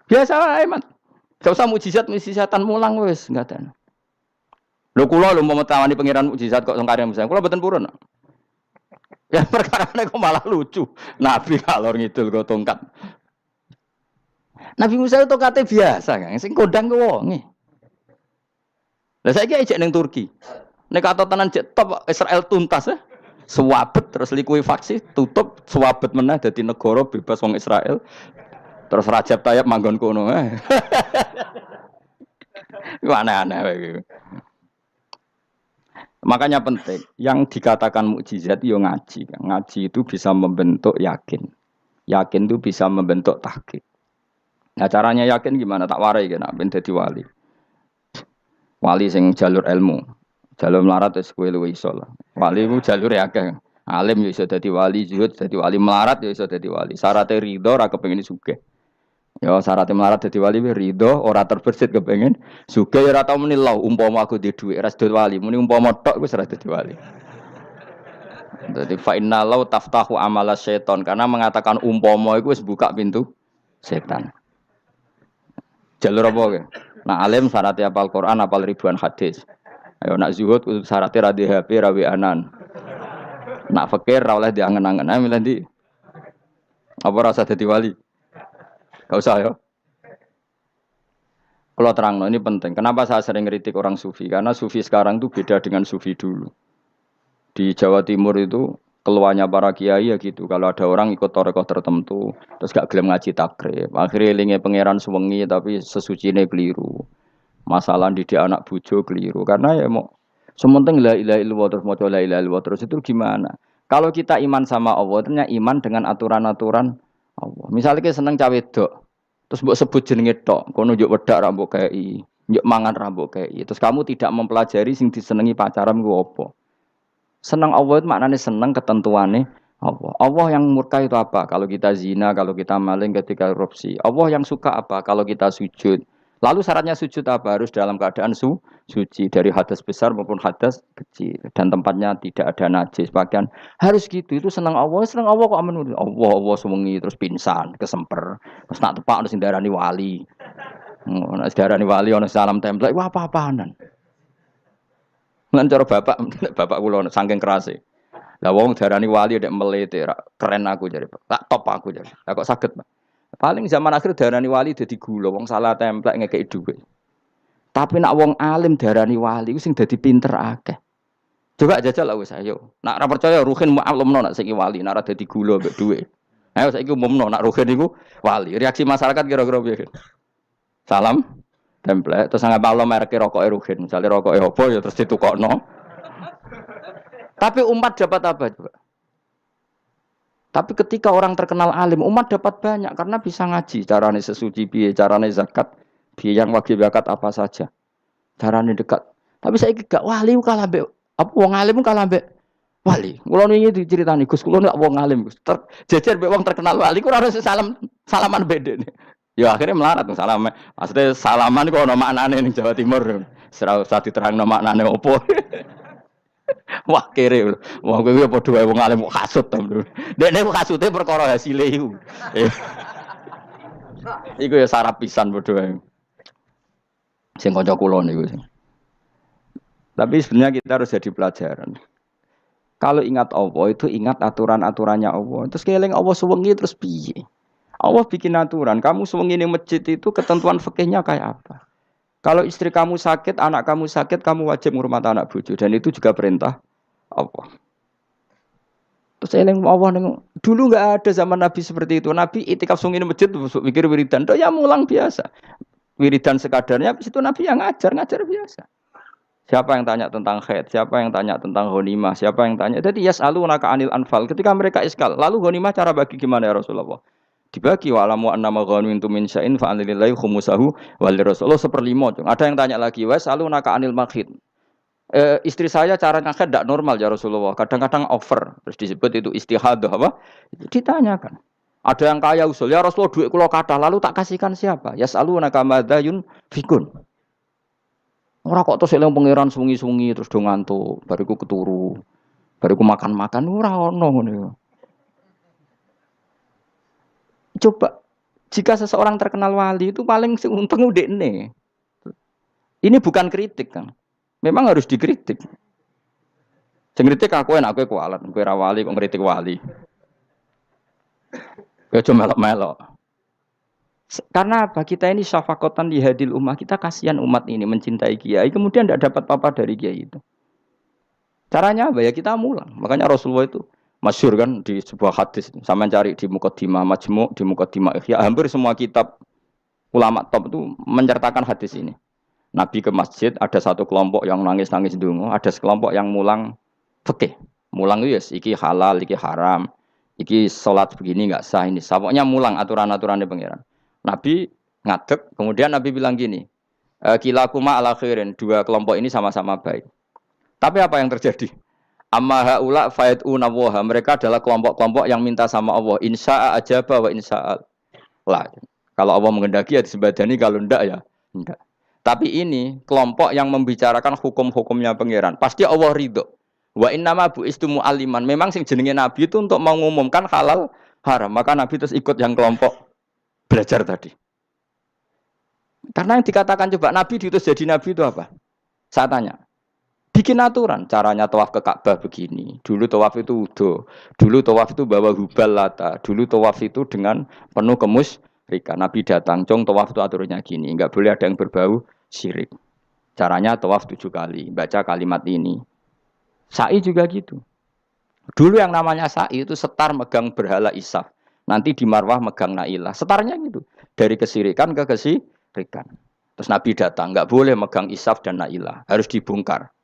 Biasa wae mat. Gak usah mujizatan mulang wis ngaten. Lho kula lho mau tawani pangeran mukjizat kok sing karya Musa. Kula mboten purun. Ya perkara kok malah lucu. Nabi kalor ngidul go tongkat. Nabi Musa itu tongkate biasa kan, sing kodang ku wonge. Lah saiki ejek ning Turki. Nek kata tenan jek top Israel tuntas ya. Suwabet terus likuifaksi tutup suwabet meneh dadi negara bebas wong Israel. Terus Rajab Tayyip manggon kono. Iku aneh-aneh iki. Makanya penting, yang dikatakan mukjizat yo ngaji. Ngaji itu bisa membentuk yakin. Yakin itu bisa membentuk tahqiq. Nah caranya yakin gimana? Tak warai kena ben dadi wali. Wali sing jalur ilmu. Jalur melarat wis kowe luwih iso lah. Wali ku jalur akeh. Alim yo iso dadi wali, zuhud dadi wali, melarat yo iso dadi wali. Syaratnya ridho ora kepengin sugih. Ya syaratnya melarat dadi wali ridho ora terbersit kepengin sugih ya ora tau muni lho umpama aku di dhuwit ora dadi wali, muni umpama tok wis ora dadi wali. Dadi fa inna law taftahu amala syaiton karena mengatakan umpama iku wis buka pintu setan. Jalur apa ke? Nah alim syaratnya hafal Quran, hafal ribuan hadis. Ayo nak zuhud syaratnya ra di HP, ra anan. Nak fakir ra oleh diangen-angen. Ayo milih ndi? Apa rasa dadi wali? Gak usah ya. Kalau terang, ini penting. Kenapa saya sering kritik orang sufi? Karena sufi sekarang itu beda dengan sufi dulu. Di Jawa Timur itu keluarnya para kiai ya gitu. Kalau ada orang ikut torekoh tertentu, terus gak gelem ngaji takrib. Akhirnya elinge pangeran suwengi tapi sesucine keliru. Masalah didik anak bojo keliru. Karena ya mau sementing la ilaha illallah terus maca la ilaha illallah terus itu gimana? Kalau kita iman sama Allah, ternyata iman dengan aturan-aturan Allah. Misalnya kita seneng cawe dok, terus mbok sebut jenenge tok, kono njuk wedak ra mbok kei, njuk mangan ra mbok kei. Terus kamu tidak mempelajari sing disenengi pacaran ku apa? Senang Allah itu maknanya senang ketentuannya Allah. Allah yang murka itu apa? Kalau kita zina, kalau kita maling, ketika korupsi. Allah yang suka apa? Kalau kita sujud. Lalu syaratnya sujud apa? Harus dalam keadaan suci dari hadas besar maupun hadas kecil dan tempatnya tidak ada najis. Bahkan harus gitu. Itu senang Allah kok aman. Allah sewengi terus pingsan, kesemper. Terus nak tepak sing darani wali. Nek darani wali ana salam template wah apa-apaanan. Lan cara bapak kula saking kerase. Lah wong darani wali nek melete keren aku jare. Tak top aku jare. Lah kok saged, Pak? Paling zaman akhir darani wali dadi gula, wong salah templek ngekeki dhuwit. Tapi nak wong alim darani wali ku sing dadi pinter akeh. Coba jajal lah wis ayo. Nak ora percaya Ruhin mu'allimno nak saiki wali, nak ora dadi gula mbek dhuwit. Ayo saiki umumno nak Ruhin iku wali. Reaksi masyarakat kira-kira piye? Salam template terus nggak malam merek rokok Ruhin. Misalnya rokok apa ya terus ditukokno. Tapi umat dapat apa juga? Tapi ketika orang terkenal alim, umat dapat banyak karena bisa ngaji. Carane sesuci piye, carane zakat, piye yang wajib zakat apa saja. Carane dekat. Tapi saya gak wali kalah mbek apa wong alim kalah mbek wali. Kula niki diceritani Gus, kula nek wong alim Gus. Jejer mbek wong terkenal wali ku ora harus salaman bedene. Ya akhirnya melarat salam. Maksudnya salaman kok ana maknane ning Jawa Timur. Ora usah diterangno maknane opo. Wah kere, wah kowe padha wae wong alim kok kasut to. Dekne kok kasute perkara hasile iku. Iku ya sarap pisan padha wae. Sing kanca kula niku. Tapi sebenarnya kita harus jadi pelajaran. Kalau ingat Allah itu ingat aturan-aturannya Allah. Terus keling Allah sewengi terus piye? Allah bikin aturan. Kamu sewengi ning masjid itu ketentuan fikihnya kayak apa? Kalau istri kamu sakit, anak kamu sakit, kamu wajib ngurmat anak bojo dan itu juga perintah Allah. Terus eling Allah dulu enggak ada zaman Nabi seperti itu. Nabi itikaf sungi di masjid pikir wiridan, ya mulang biasa. Wiridan sekadarnya habis itu Nabi yang ngajar biasa. Siapa yang tanya tentang haid, siapa yang tanya tentang ghanimah, siapa yang tanya. Jadi yas'alunaka 'anil anfal. Ketika mereka iskal, lalu ghanimah cara bagi gimana ya Rasulullah? Dibagi wa alamu annama ghanimtum min syai'in fa 'allillahi khumusahu wa lirrasul 1/5. Ada yang tanya lagi, "Was'alunaka 'anil makhid." Istri saya cara ngakad tidak normal ya Rasulullah. Kadang-kadang over. Terus disebut itu istihadah apa? Ditanyakan. Ada yang kaya usul, ya Rasulullah duit kula kathah lalu tak kasihkan siapa? Yas'alunaka madza yunfikun. Ora kok terus eling pangeran sungi-sungi terus do ngantuk, bariku keturu. Bariku makan-makan ora ono ngono. Coba jika seseorang terkenal wali itu paling untung udekne. Ini bukan kritik kan. Memang harus dikritik. Sing kritik aku enak kowe kualat, kowe ra wali kok ngritik wali. Kowe cuma melok-melok. Karena apa? Kita ini syafaqatan di hadil ummah, kita kasihan umat ini mencintai kiai, kemudian tidak dapat apa-apa dari kiai itu. Caranya apa ya kita mulang. Makanya Rasulullah itu masyhur kan di sebuah hadis, sama cari di Muqaddimah Majmu', di Muqaddimah Ihya, hampir semua kitab ulama top itu menyertakan hadis ini. Nabi ke masjid, ada satu kelompok yang nangis-nangis ndonga, ada sekelompok yang mulang fikih. Mulang itu ya, iki halal, iki haram, iki salat begini enggak sah ini. Pokoknya mulang aturan-aturannya pangeran. Nabi ngadeg, kemudian Nabi bilang gini, kilakuma ala khairin, dua kelompok ini sama-sama baik. Tapi apa yang terjadi? Amma haula fa'iduna wa mereka adalah kelompok-kelompok yang minta sama Allah insya'a ajaba wa insya'a la. Kalau Allah mengendaki ya disembadani, kalau ndak ya ndak. Tapi ini kelompok yang membicarakan hukum-hukumnya pangeran. Pasti Allah ridho. Wa innama bu'istu mu'alliman. Memang sing jenenge nabi itu untuk mengumumkan halal haram. Maka nabi terus ikut yang kelompok belajar tadi. Karena yang dikatakan coba nabi diutus jadi nabi itu apa? Saya tanya. Bikin aturan, caranya tawaf ke Ka'bah begini. Dulu tawaf itu wudu. Dulu tawaf itu bawa hubal lata. Dulu tawaf itu dengan penuh kemusyrikan. Nabi datang, cong tawaf itu aturannya gini. Enggak boleh ada yang berbau syirik. Caranya tawaf 7 kali. Baca kalimat ini. Sa'i juga gitu. Dulu yang namanya sa'i itu setar megang berhala Isaf. Nanti di Marwah megang Nailah. Setarnya gitu. Dari kesyirikan ke kesyirikan. Terus Nabi datang, enggak boleh megang Isaf dan Nailah. Harus dibongkar.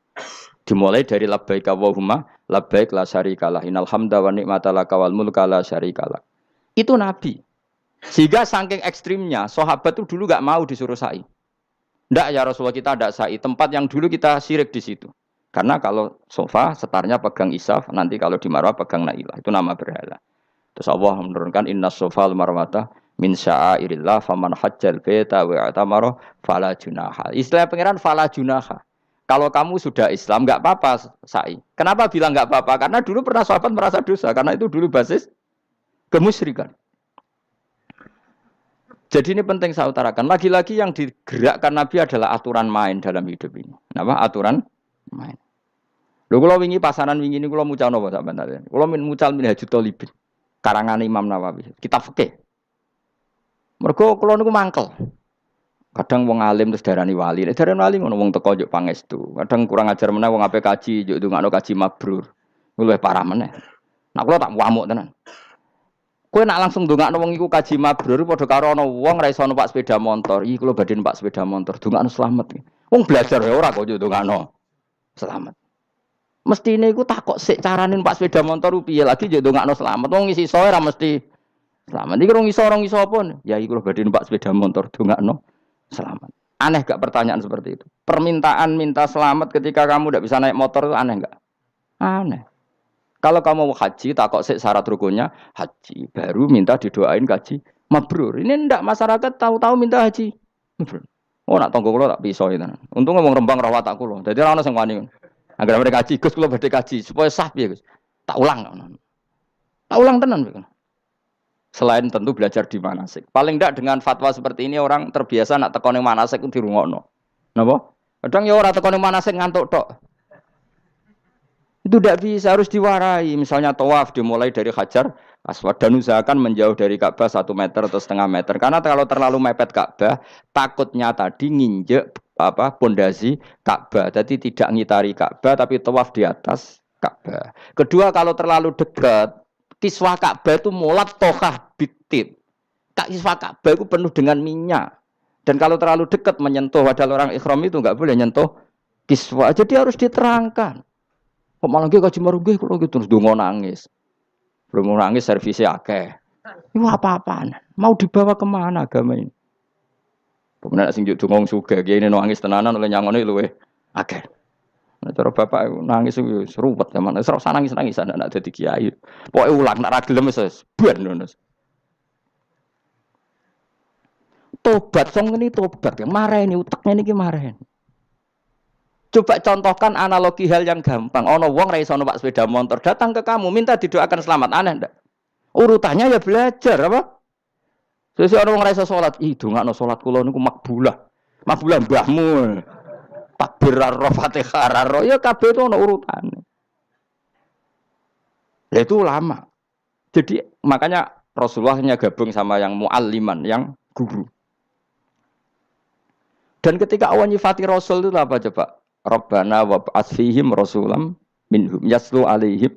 Dimulai dari labbaik Allahumma labbaik la syarikalah innal hamda wa ni'mata laka wal mulka la syarikalah. Itu Nabi. Sehingga saking ekstrimnya sahabat itu dulu enggak mau disuruh sa'i. Enggak ya Rasulullah kita enggak sa'i, tempat yang dulu kita syirik di situ. Karena kalau sofa setarnya pegang isaf, nanti kalau di marwah pegang nailah. Itu nama berhala. Terus Allah menurunkan inna sofal marwata min sya'airillah faman hajjal baita wa atamara fala junaha. Istilah pangeran fala junaha. Kalau kamu sudah Islam enggak apa-apa sa'i. Kenapa bilang enggak apa-apa? Karena dulu pernah sahabat merasa dosa karena itu dulu basis kemusyrikan. Jadi ini penting saya utarakan. Lagi-lagi yang digerakkan Nabi adalah aturan main dalam hidup ini. Apa? Aturan main. Lho kula wingi pasaran wingi niku kula mucal napa sampean tadi. Kula mucal Minhajul Thalibin. Karangan Imam Nawawi. Kitab fikih. Mergo kula niku mangkel. Kadang wong alim terus darani wali. Nek darani wali ngono wong teko njuk pangestu. Kadang kurang ajar meneh wong ape kaji njuk ndongakno kaji mabrur. Luwih parah meneh. Nah kula tak wamuk tenan. Kowe nak langsung ndongakno wong iku kaji mabrur padha karo ana wong ra iso numpak sepeda motor. Iki kula badhe numpak sepeda motor, ndongakno slamet. Wong belajar ya ora kok njuk ndongakno slamet. Mestine iku takok sik carane numpak sepeda motor piye lagi njuk ndongakno slamet. Wong isi soe ra mesti slamet. Iki rong iso apa? Ya iki kula badhe numpak sepeda motor ndongakno selamat. Aneh gak pertanyaan seperti itu? Permintaan minta selamat ketika kamu tidak bisa naik motor itu aneh gak? Aneh. Kalau kamu mau haji, takok sik syarat rukunnya haji, baru minta didoain haji mabrur. Ini ndak masyarakat tahu-tahu minta haji mabrur. Oh nak tonggo kula tak pisau itu. Untung ngomong Rembang rawat tak kula. Dadi ora ono sing wani. Agar mereka haji, Gus kula badhe haji supaya sah piye Gus. Tak ulang. Tak ulang tenan Gus. Selain tentu belajar di manasik. Paling tidak dengan fatwa seperti ini orang terbiasa nak tekone manasik itu dirungokno. Napa? Kadang ya ora tekone manasik ngantuk tok. Itu tidak bisa, harus diwarai. Misalnya tawaf dimulai dari Hajar Aswad dan usahakan menjauh dari Ka'bah 1 meter atau setengah meter. Karena kalau terlalu mepet Ka'bah, takutnya tadi nginjek pondasi Ka'bah. Jadi tidak ngitari Ka'bah tapi tawaf di atas Ka'bah. Kedua, kalau terlalu dekat, kiswah Ka'bah itu mulat tohah bitit. Kiswah Ka'bah itu penuh dengan minyak. Dan kalau terlalu dekat menyentuh, padahal orang ikhram itu enggak boleh nyentuh kiswah. Jadi harus diterangkan. Kok malah nggih kaji marunggih kula gitu terus ndonga nangis. Belum nangis servisnya akeh. Itu apa-apaan? Mau dibawa kemana agama ini? Kemudian sing juk donga sugih kiye nangis tenanan oleh nyangone luweh akeh. Nah, cara bapak nangis itu seruwet zaman. Serasa nangis-nangisan anak dadi kiai. Pokoke ulang nek ra gelem wis ben ngono. Tobat song ngene tobat ya mareni utekne niki mareni. Coba contohkan analogi hal yang gampang. Ono wong ra iso numpak sepeda motor datang ke kamu minta didoakan selamat, aneh ndak? Urutannya ya belajar apa? Sesuk ono wong ra iso salat, ih dongakno salat kula niku makbulah. Makbulah mbahmu. Takbir Fatihah raro ya kabeh itu ono urutane. Ya itu lama. Jadi makanya Rasulullahnya gabung sama yang mualliman, yang guru. Dan ketika awan nyifati Rasul itu apa coba? Rabbana wab'ats fihim rasulam minhum yaslu alaihim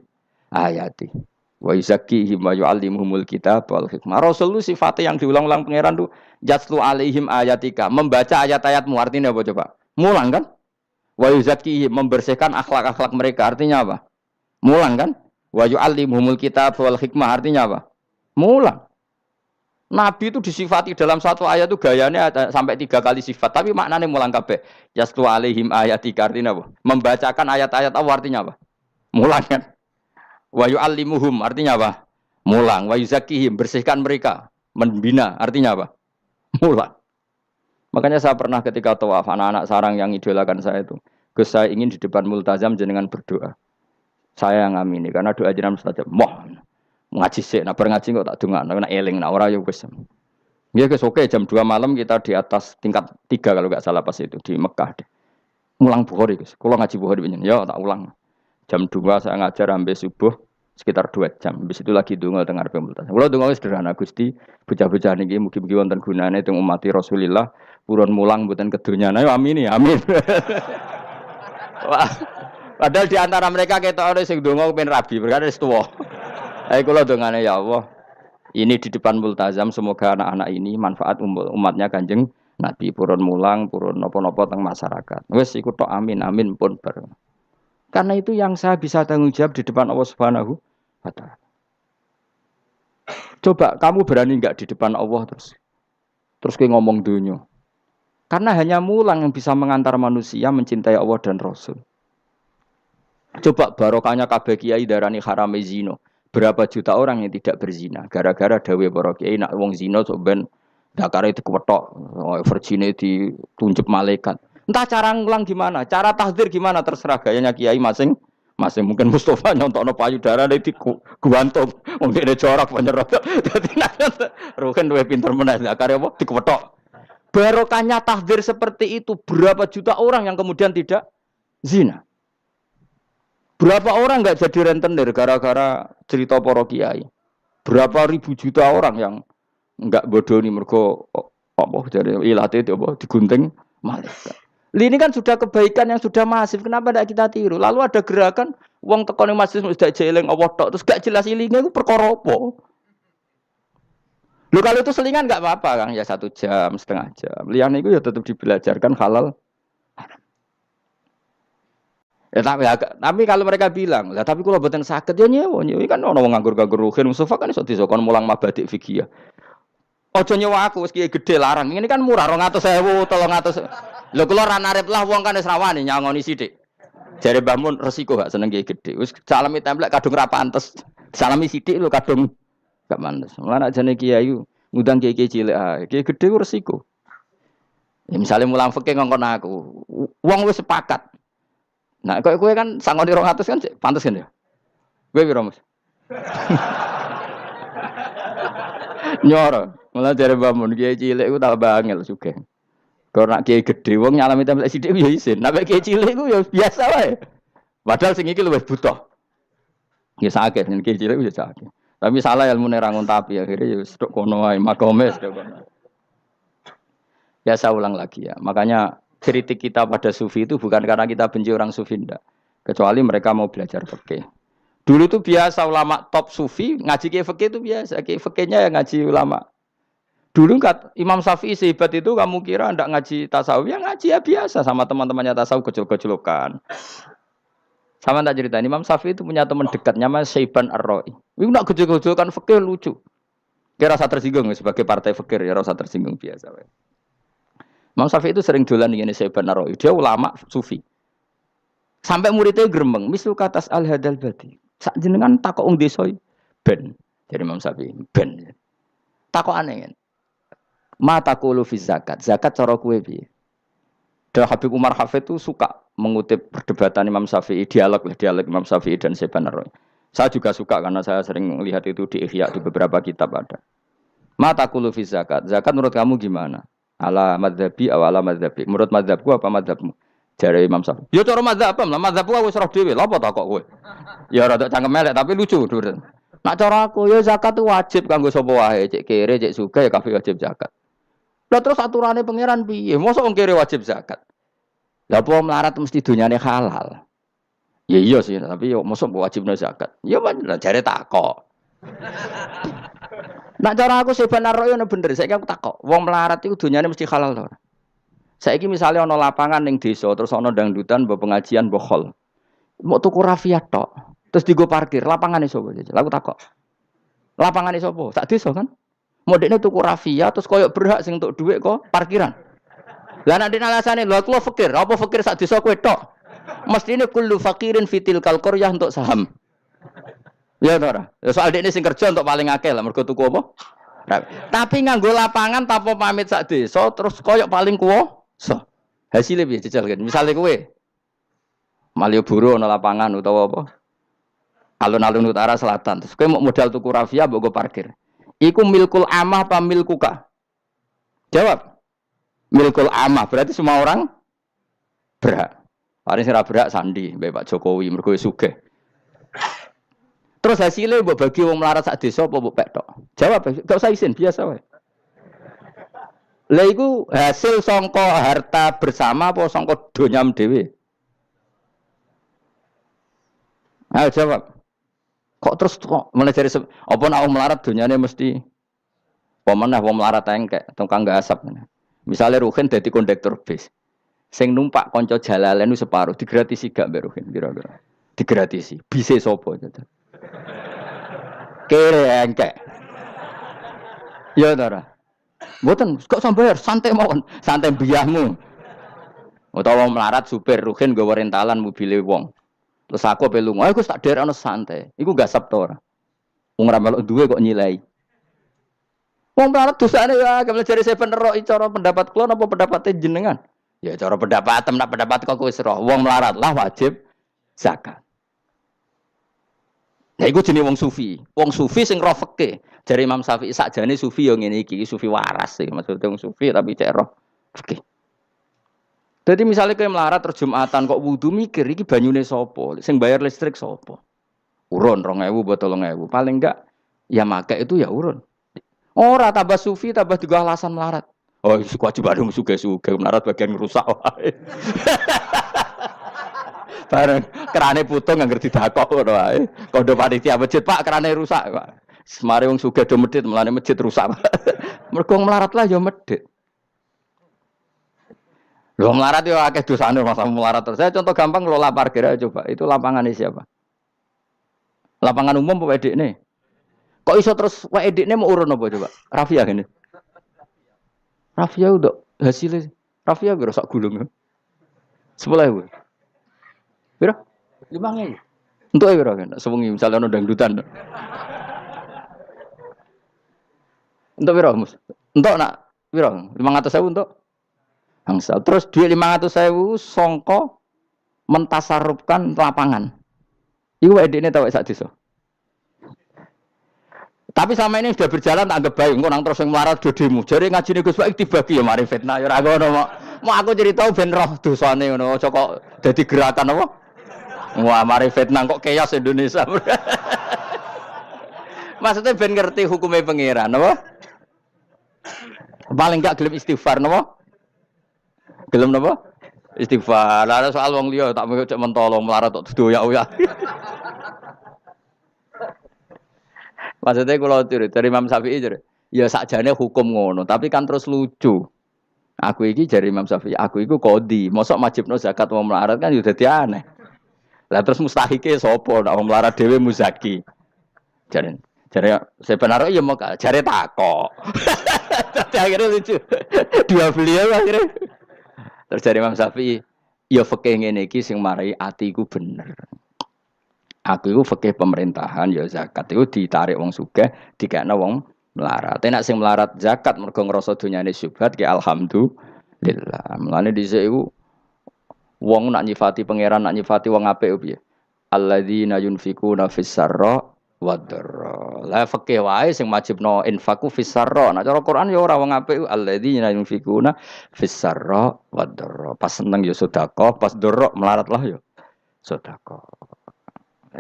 ayati wa yuzakkihim wa yu'allimuhumul kitab wal hikmah. Rasul itu sifatnya yang diulang-ulang pangeran tuh yaslu alaihim ayatika, membaca ayat-ayatmu, artinya apa coba? Mulang kan? Wa yuzakkihim, membersihkan akhlak-akhlak mereka, artinya apa? Mulang kan? Wa yu'allimuhumul kitab wal hikmah, artinya apa? Mulang. Nabi itu disifati dalam satu ayat itu gayanya sampai 3 kali sifat, tapi maknanya mulang kabeh. Yaslu alaihim ayatika, artinya apa? Membacakan ayat-ayat Allah, artinya apa? Mulang kan? Wa yu'allimuhum, artinya apa? Mulang. Wa yuzakkihim, bersihkan mereka, membina, artinya apa? Mulang. Makanya saya pernah ketika tawaf, anak-anak sarang yang idolakan saya itu, Gus saya ingin di depan multazam jenengan berdoa. Saya yang amini, karena doa jenengan mustajab. Ngaji sih, nah ngaji kok tak dengar, nah eling, nah ora ya wis. Ya guys, oke jam 2 malam kita di atas tingkat 3 kalau nggak salah pas itu di Mekah deh. Mulang Bukhari guys, kalau ngaji Bukhari begini, ya tak ulang. Jam 2 saya ngajar sampai subuh sekitar 2 jam. Habis itu lagi donga teng arepe multas. Kula donga wis sederhana Gusti, bocah-bocah niki mugi-mugi wonten gunane teng umat Rasulillah, purun mulang mboten kedunyane. Amin ya, amin. Wah, padahal di antara mereka ketok ana sing donga kepen rabi, berkata wis tuwa. Ayo kula dongane ya Allah. Ini di depan multazam semoga anak-anak ini manfaat umatnya Kanjeng Nabi purun mulang, purun napa-napa teng masyarakat. Wis iku tok amin amin pun bar. Karena itu yang saya bisa tanggung jawab di depan Allah Subhanahu wa taala. Coba kamu berani enggak di depan Allah terus kayak ngomong dunia. Karena hanya mulang yang bisa mengantar manusia mencintai Allah dan Rasul. Coba barokahnya kabeh kiai darani harame zina. Berapa juta orang yang tidak berzina gara-gara dawe para kiai nak wong zina sok ben dakare dikwetok, virgine ditunjuk malaikat. Entah cara ngulang gimana, cara tahdzir gimana terserah gayanya kiai masing masing mungkin Mustafa nyontokno payudara di guantum wong dene jorok penyerot. Dadi Ruhin luwih pinter meneh dakare apa dikwetok. Barokahnya tahdzir seperti itu berapa juta orang yang kemudian tidak zina. Berapa orang nggak jadi rentenir gara-gara cerita para kiai? Berapa ribu juta orang yang nggak bodoni mergo apa jadi ilate itu apa digunting malaikat. Ini kan sudah kebaikan yang sudah masif. Kenapa tidak kita tiru? Lalu ada gerakan wong tekone masjid sudah jeleng Allah tok terus gak jelas ilinge itu perkara apa? Lu kalau itu selingan nggak apa-apa Kang ya 1 jam, setengah jam. Liyane itu ya tetap dibelajarkan halal. Ya, tapi kalau mereka bilang, lah tapi kalau boten sakit ya nyewa kan ono wong nganggur-nganggur Ruhin Mustafa kan iso disokon mulang mabadik fikih. Ojo nyewa aku wis kiye gedhe larang. Ini kan murah 200.000, 300. Lho kula ra narep lah wong kan wis rawani nyangoni sithik. Jare Mbah Mun resiko gak seneng kiye gedhe. Wis salami templek kadung ra pantes. Salami sithik lho kadung gak pantes. Mulane jane kiai ngundang kiai cilik ae. Kiai gedhe ku resiko. Ya misale mulang fikih ngongkon aku. Wong wis sepakat. Nah, kowe kan sangoni 200 kan pantes kan ya? Kowe piro, Mas? Nyoro, malah jare bangun kiai cilik ku tak bangel sugih. Kok nak kiai gedhe wong nyalami templek sithik ya isin. Nek kiai cilik ku ya biasa wae. Padahal sing iki luwih butuh. Ya sakit, yen kiai cilik ya sakit. Tapi salah ilmune ra ngontapi akhirnya ya wis tok kono wae makome tok kono. Ya saya ulang lagi ya. Makanya kritik kita pada sufi itu bukan karena kita benci orang sufi enggak. Kecuali mereka mau belajar fikih. Dulu tuh biasa ulama top sufi ngaji kiai fikih itu biasa. Kiai fikihnya yang ngaji ulama. Dulu kan Imam Syafi'i sehebat itu kamu kira enggak ngaji tasawuf ya ngaji ya biasa sama teman-temannya tasawuf kecil-kecilokan. Sama tak cerita Imam Syafi'i itu punya teman dekat namanya Syaiban Ar-Ra'i. Itu enggak kecil-kecilokan fikih lucu. Kira rasa tersinggung sebagai partai fikih ya rasa tersinggung biasa. Imam Syafi'i itu sering dolan ngene Syaiban Ar-Ra'i. Dia ulama sufi. Sampai muridnya gremeng, misal katas al-hadal badi. Sak jenengan takok wong desa ben. Jadi Imam Syafi'i ben. Takok aneh kan. Ma taqulu fi zakat. Zakat cara kowe piye? Dan Habib Umar Hafid itu suka mengutip perdebatan Imam Syafi'i, dialog Imam Syafi'i dan Syaiban Ar-Ra'i. Saya juga suka karena saya sering melihat itu di Ihya di beberapa kitab ada. Ma taqulu fi zakat. Zakat menurut kamu gimana? Ala madzhabi aw ala madzhabi. Menurut madzhabku apa madzhabmu? Jare Imam Syafi'i. Ya cara madzhab apa? Lah madzhabku wis roh dhewe. Lha apa tak kok kowe? Ya rada cangkem elek tapi lucu durun. Nak cara aku ya zakat itu wajib kanggo sapa wae, cek kere, cek sugih ya kabeh wajib zakat. Lah terus aturane pangeran piye? Mosok wong kere wajib zakat. Lah apa melarat mesti dunyane halal. Ya iya sih, tapi yo mosok wajibna zakat. Ya jare takok. Nak cara aku Syaiban Ar-Ra'i ono bener, saiki aku takok, wong melarat iku dunyane mesti halal to ora? Saiki misale ana lapangan ning desa terus ana dangdutan mbok pengajian mbok khol. Mbok tuku rafiat tok, terus digo parkir, lapangane sapa jajal? Aku takok. Lapangane sapa? Sak desa kan? Modekne tuku rafiat terus koyo berhak sing entuk dhuwit kok parkiran. Lah nek dene alasane lho aku fakir, apa fakir sak desa kowe tok? Mestine kullu faqirin fitil qaryah untuk saham. Ya ora. Soal dekne sing kerja untuk paling akeh lah mergo tuku apa? Tapi nganggo lapangan tanpa pamit sak desa terus koyok paling kuwasa. Hasilnya piye jajal kan? Misale kowe Malioboro ana lapangan utawa apa? Alun-alun utara selatan. Terus kowe mau modal tuku rafia mbok go parkir. Iku milkul amah apa milkuka? Jawab. Milkul amah berarti semua orang berhak. Paling sing ra berhak sandi mbek Pak Jokowi mergo sugih. Terus hasilnya mbok bagi wong melarat sak desa apa mbok pek tok? Jawab, gak usah izin, biasa wae. Lah iku hasil sangka harta bersama apa sangka donyam dhewe? Ayo jawab. Kok terus kok mulai dari apa nek wong melarat donyane mesti pemenah wong melarat engkek, tukang gak asap. Misalnya Ruhin dadi kondektur bis. Sing numpak kanca jalalen ku separo digratisi gak mbek Ruhin kira-kira. Digratisi. Bise sapa jajal? Kere engkek. Ya ora. Mboten, kok sambayar santai mawon, santai biyahmu. Utawa melarat supir Ruhin nggawa rentalan mobile wong. Terus aku ape lunga, aku tak derekno santai. Iku gasap to ora. Wong ra melok duwe kok nyilai. Wong melarat dosane ya agak jare seven roh cara pendapat kula napa pendapat jenengan? Ya cara pendapat nak pendapat kok wis roh. Wong melarat lah wajib zakat. Nah iku jenenge wong sufi. Wong sufi sing roh fikih. Jare Imam Syafi'i sakjane sufi yo ngene iki, sufi waras sih. Maksudnya wong sufi tapi cek roh fikih. Jadi misalnya kayak melarat terus Jumatan kok wudu mikir iki banyune sapa? Sing bayar listrik sapa? Urun 2.000 buat 3.000. Paling enggak ya make itu ya urun. Ora tambah sufi tambah juga alasan melarat. Oh, kewajiban suge-suge melarat bagian rusak wae. Bareng kerane putung anggar didakok ngono wae. Kondo panitia masjid, Pak, kerane rusak, Pak. Semare wong sugih do medhit, melane masjid rusak. Mergo melarat lah ya medhit. Lho melarat yo akeh dosane masa melarat terus. Saya contoh gampang ngelola parkir aja coba. Itu lapangannya siapa? Lapangan umum apa edekne? Kok iso terus wae edekne mau urun apa coba? Rafia gini. Rafia udah hasilnya. Rafia kira sak gulung. 10.000. Pira? 5.000. Untuk pira kan? Sewengi misalnya ono dangdutan. Untuk pira, Mus? Untuk nak pira? 500.000 untuk angsal. Terus duit 500.000 songko mentasarrufkan lapangan. Iku edekne tau sak desa. Tapi sama ini sudah berjalan tak anggap baik. Engko nang terus sing melarat do demo. Jare ngajine Gus Pak dibagi ya mari fitnah ya ora ngono mau aku cerita ben roh dosane ngono. Aja kok dadi gerakan apa? Wah, mari fitnah kok keos Indonesia. Maksudnya ben ngerti hukumnya pangeran apa? Paling enggak gelem istighfar napa? Gelem napa? Istighfar. Lah soal wong liya tak cek mentolong melarat tok doyak-oyak. Maksudnya kalau dari Imam Syafi'i jadi, ya sakjane hukum ngono, tapi kan terus lucu. Aku iki dari Imam Syafi'i, aku iku kodi, mosok majibno zakat wong melarat kan yo dadi aneh. Lah terus mustahike sapa nek wong melarat dhewe muzaki. Jare sebenarnya ya mau jare takok. Tapi akhirnya lucu. Dua beliau akhirnya. Terus dari Imam Syafi'i, ya fikih ngene iki sing marai atiku bener. Aku itu fikih pemerintahan ya zakat itu ditarik wong sugih dikekno wong melarat. Nek sing melarat zakat mergo ngrasa dunyane syubhat ki alhamdulillah. Mulane dhisik iku wong nak nyifati pangeran nak nyifati wong apik piye? Alladzina yunfikuna fis sarra wad dharra. La fikih wae sing wajibno infaku fis sarra. Nek cara Quran ya ora wong apik alladzina yunfikuna fis sarra wad dharra. Pas seneng ya sedekah, pas dharra melarat lah ya sedekah.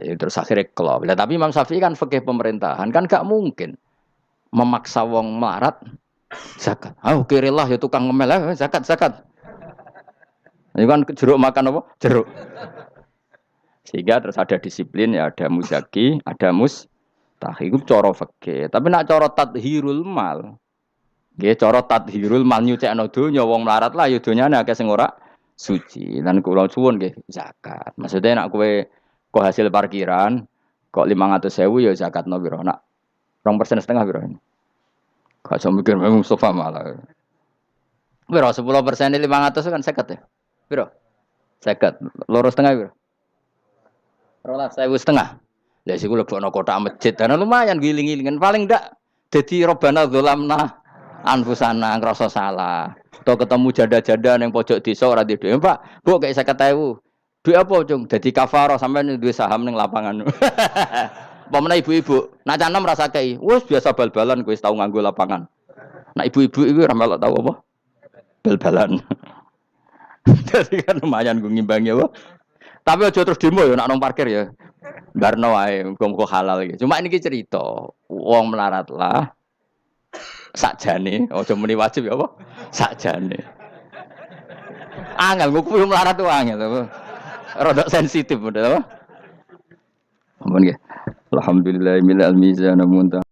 Ya, terus akhirnya kelop. Tapi Imam Syafi'i kan fikih pemerintahan kan gak mungkin memaksa wong melarat zakat. Kirilah ya tukang ngemel zakat. Ini kan jeruk makan apa? Jeruk. Sehingga terus ada disiplin ya ada muzaki, ada mustahik itu cara fikih. Tapi nak cara tadhirul mal. Nggih cara tadhirul mal nyucekno donya wong melarat lah ya donyane akeh sing ora suci. Lan kula suwun nggih zakat. Maksudnya nak kowe kok hasil parkiran kok 500.000 ya zakatno piro nak 2,5% piro ini gak usah mikir memang Mustafa malah piro 10% 500 kan 50 ya piro 50 2,5 piro 2,500 lah sik lebokno kotak masjid dan lumayan giling-gilingan paling ndak dadi robana dzalamna anfusana ngrasa salah atau ketemu janda-janda ning pojok desa ora di dhuwit Pak Bu kayak 50.000 duit apa cung? Jadi kafarah sampai duit saham neng lapangan. Pemene ibu-ibu, nak canem rasa kei, wes biasa bal-balan, gue tahu nganggo lapangan. Nak ibu-ibu itu ramelok tahu apa? Bal-balan. Jadi kan lumayan gue ngimbangi apa? Tapi aja terus demo ya, nak nong parkir ya. Barno wae, muga halal gitu. Cuma ini cerita, wong melarat lah. Sakjane, aja muni wajib ya apa? Sakjane. Angel ngukuh melarat tuh angel apa? Rodok sensitif udah apa? Ampun nggih. Alhamdulillah mil al mizan muntah.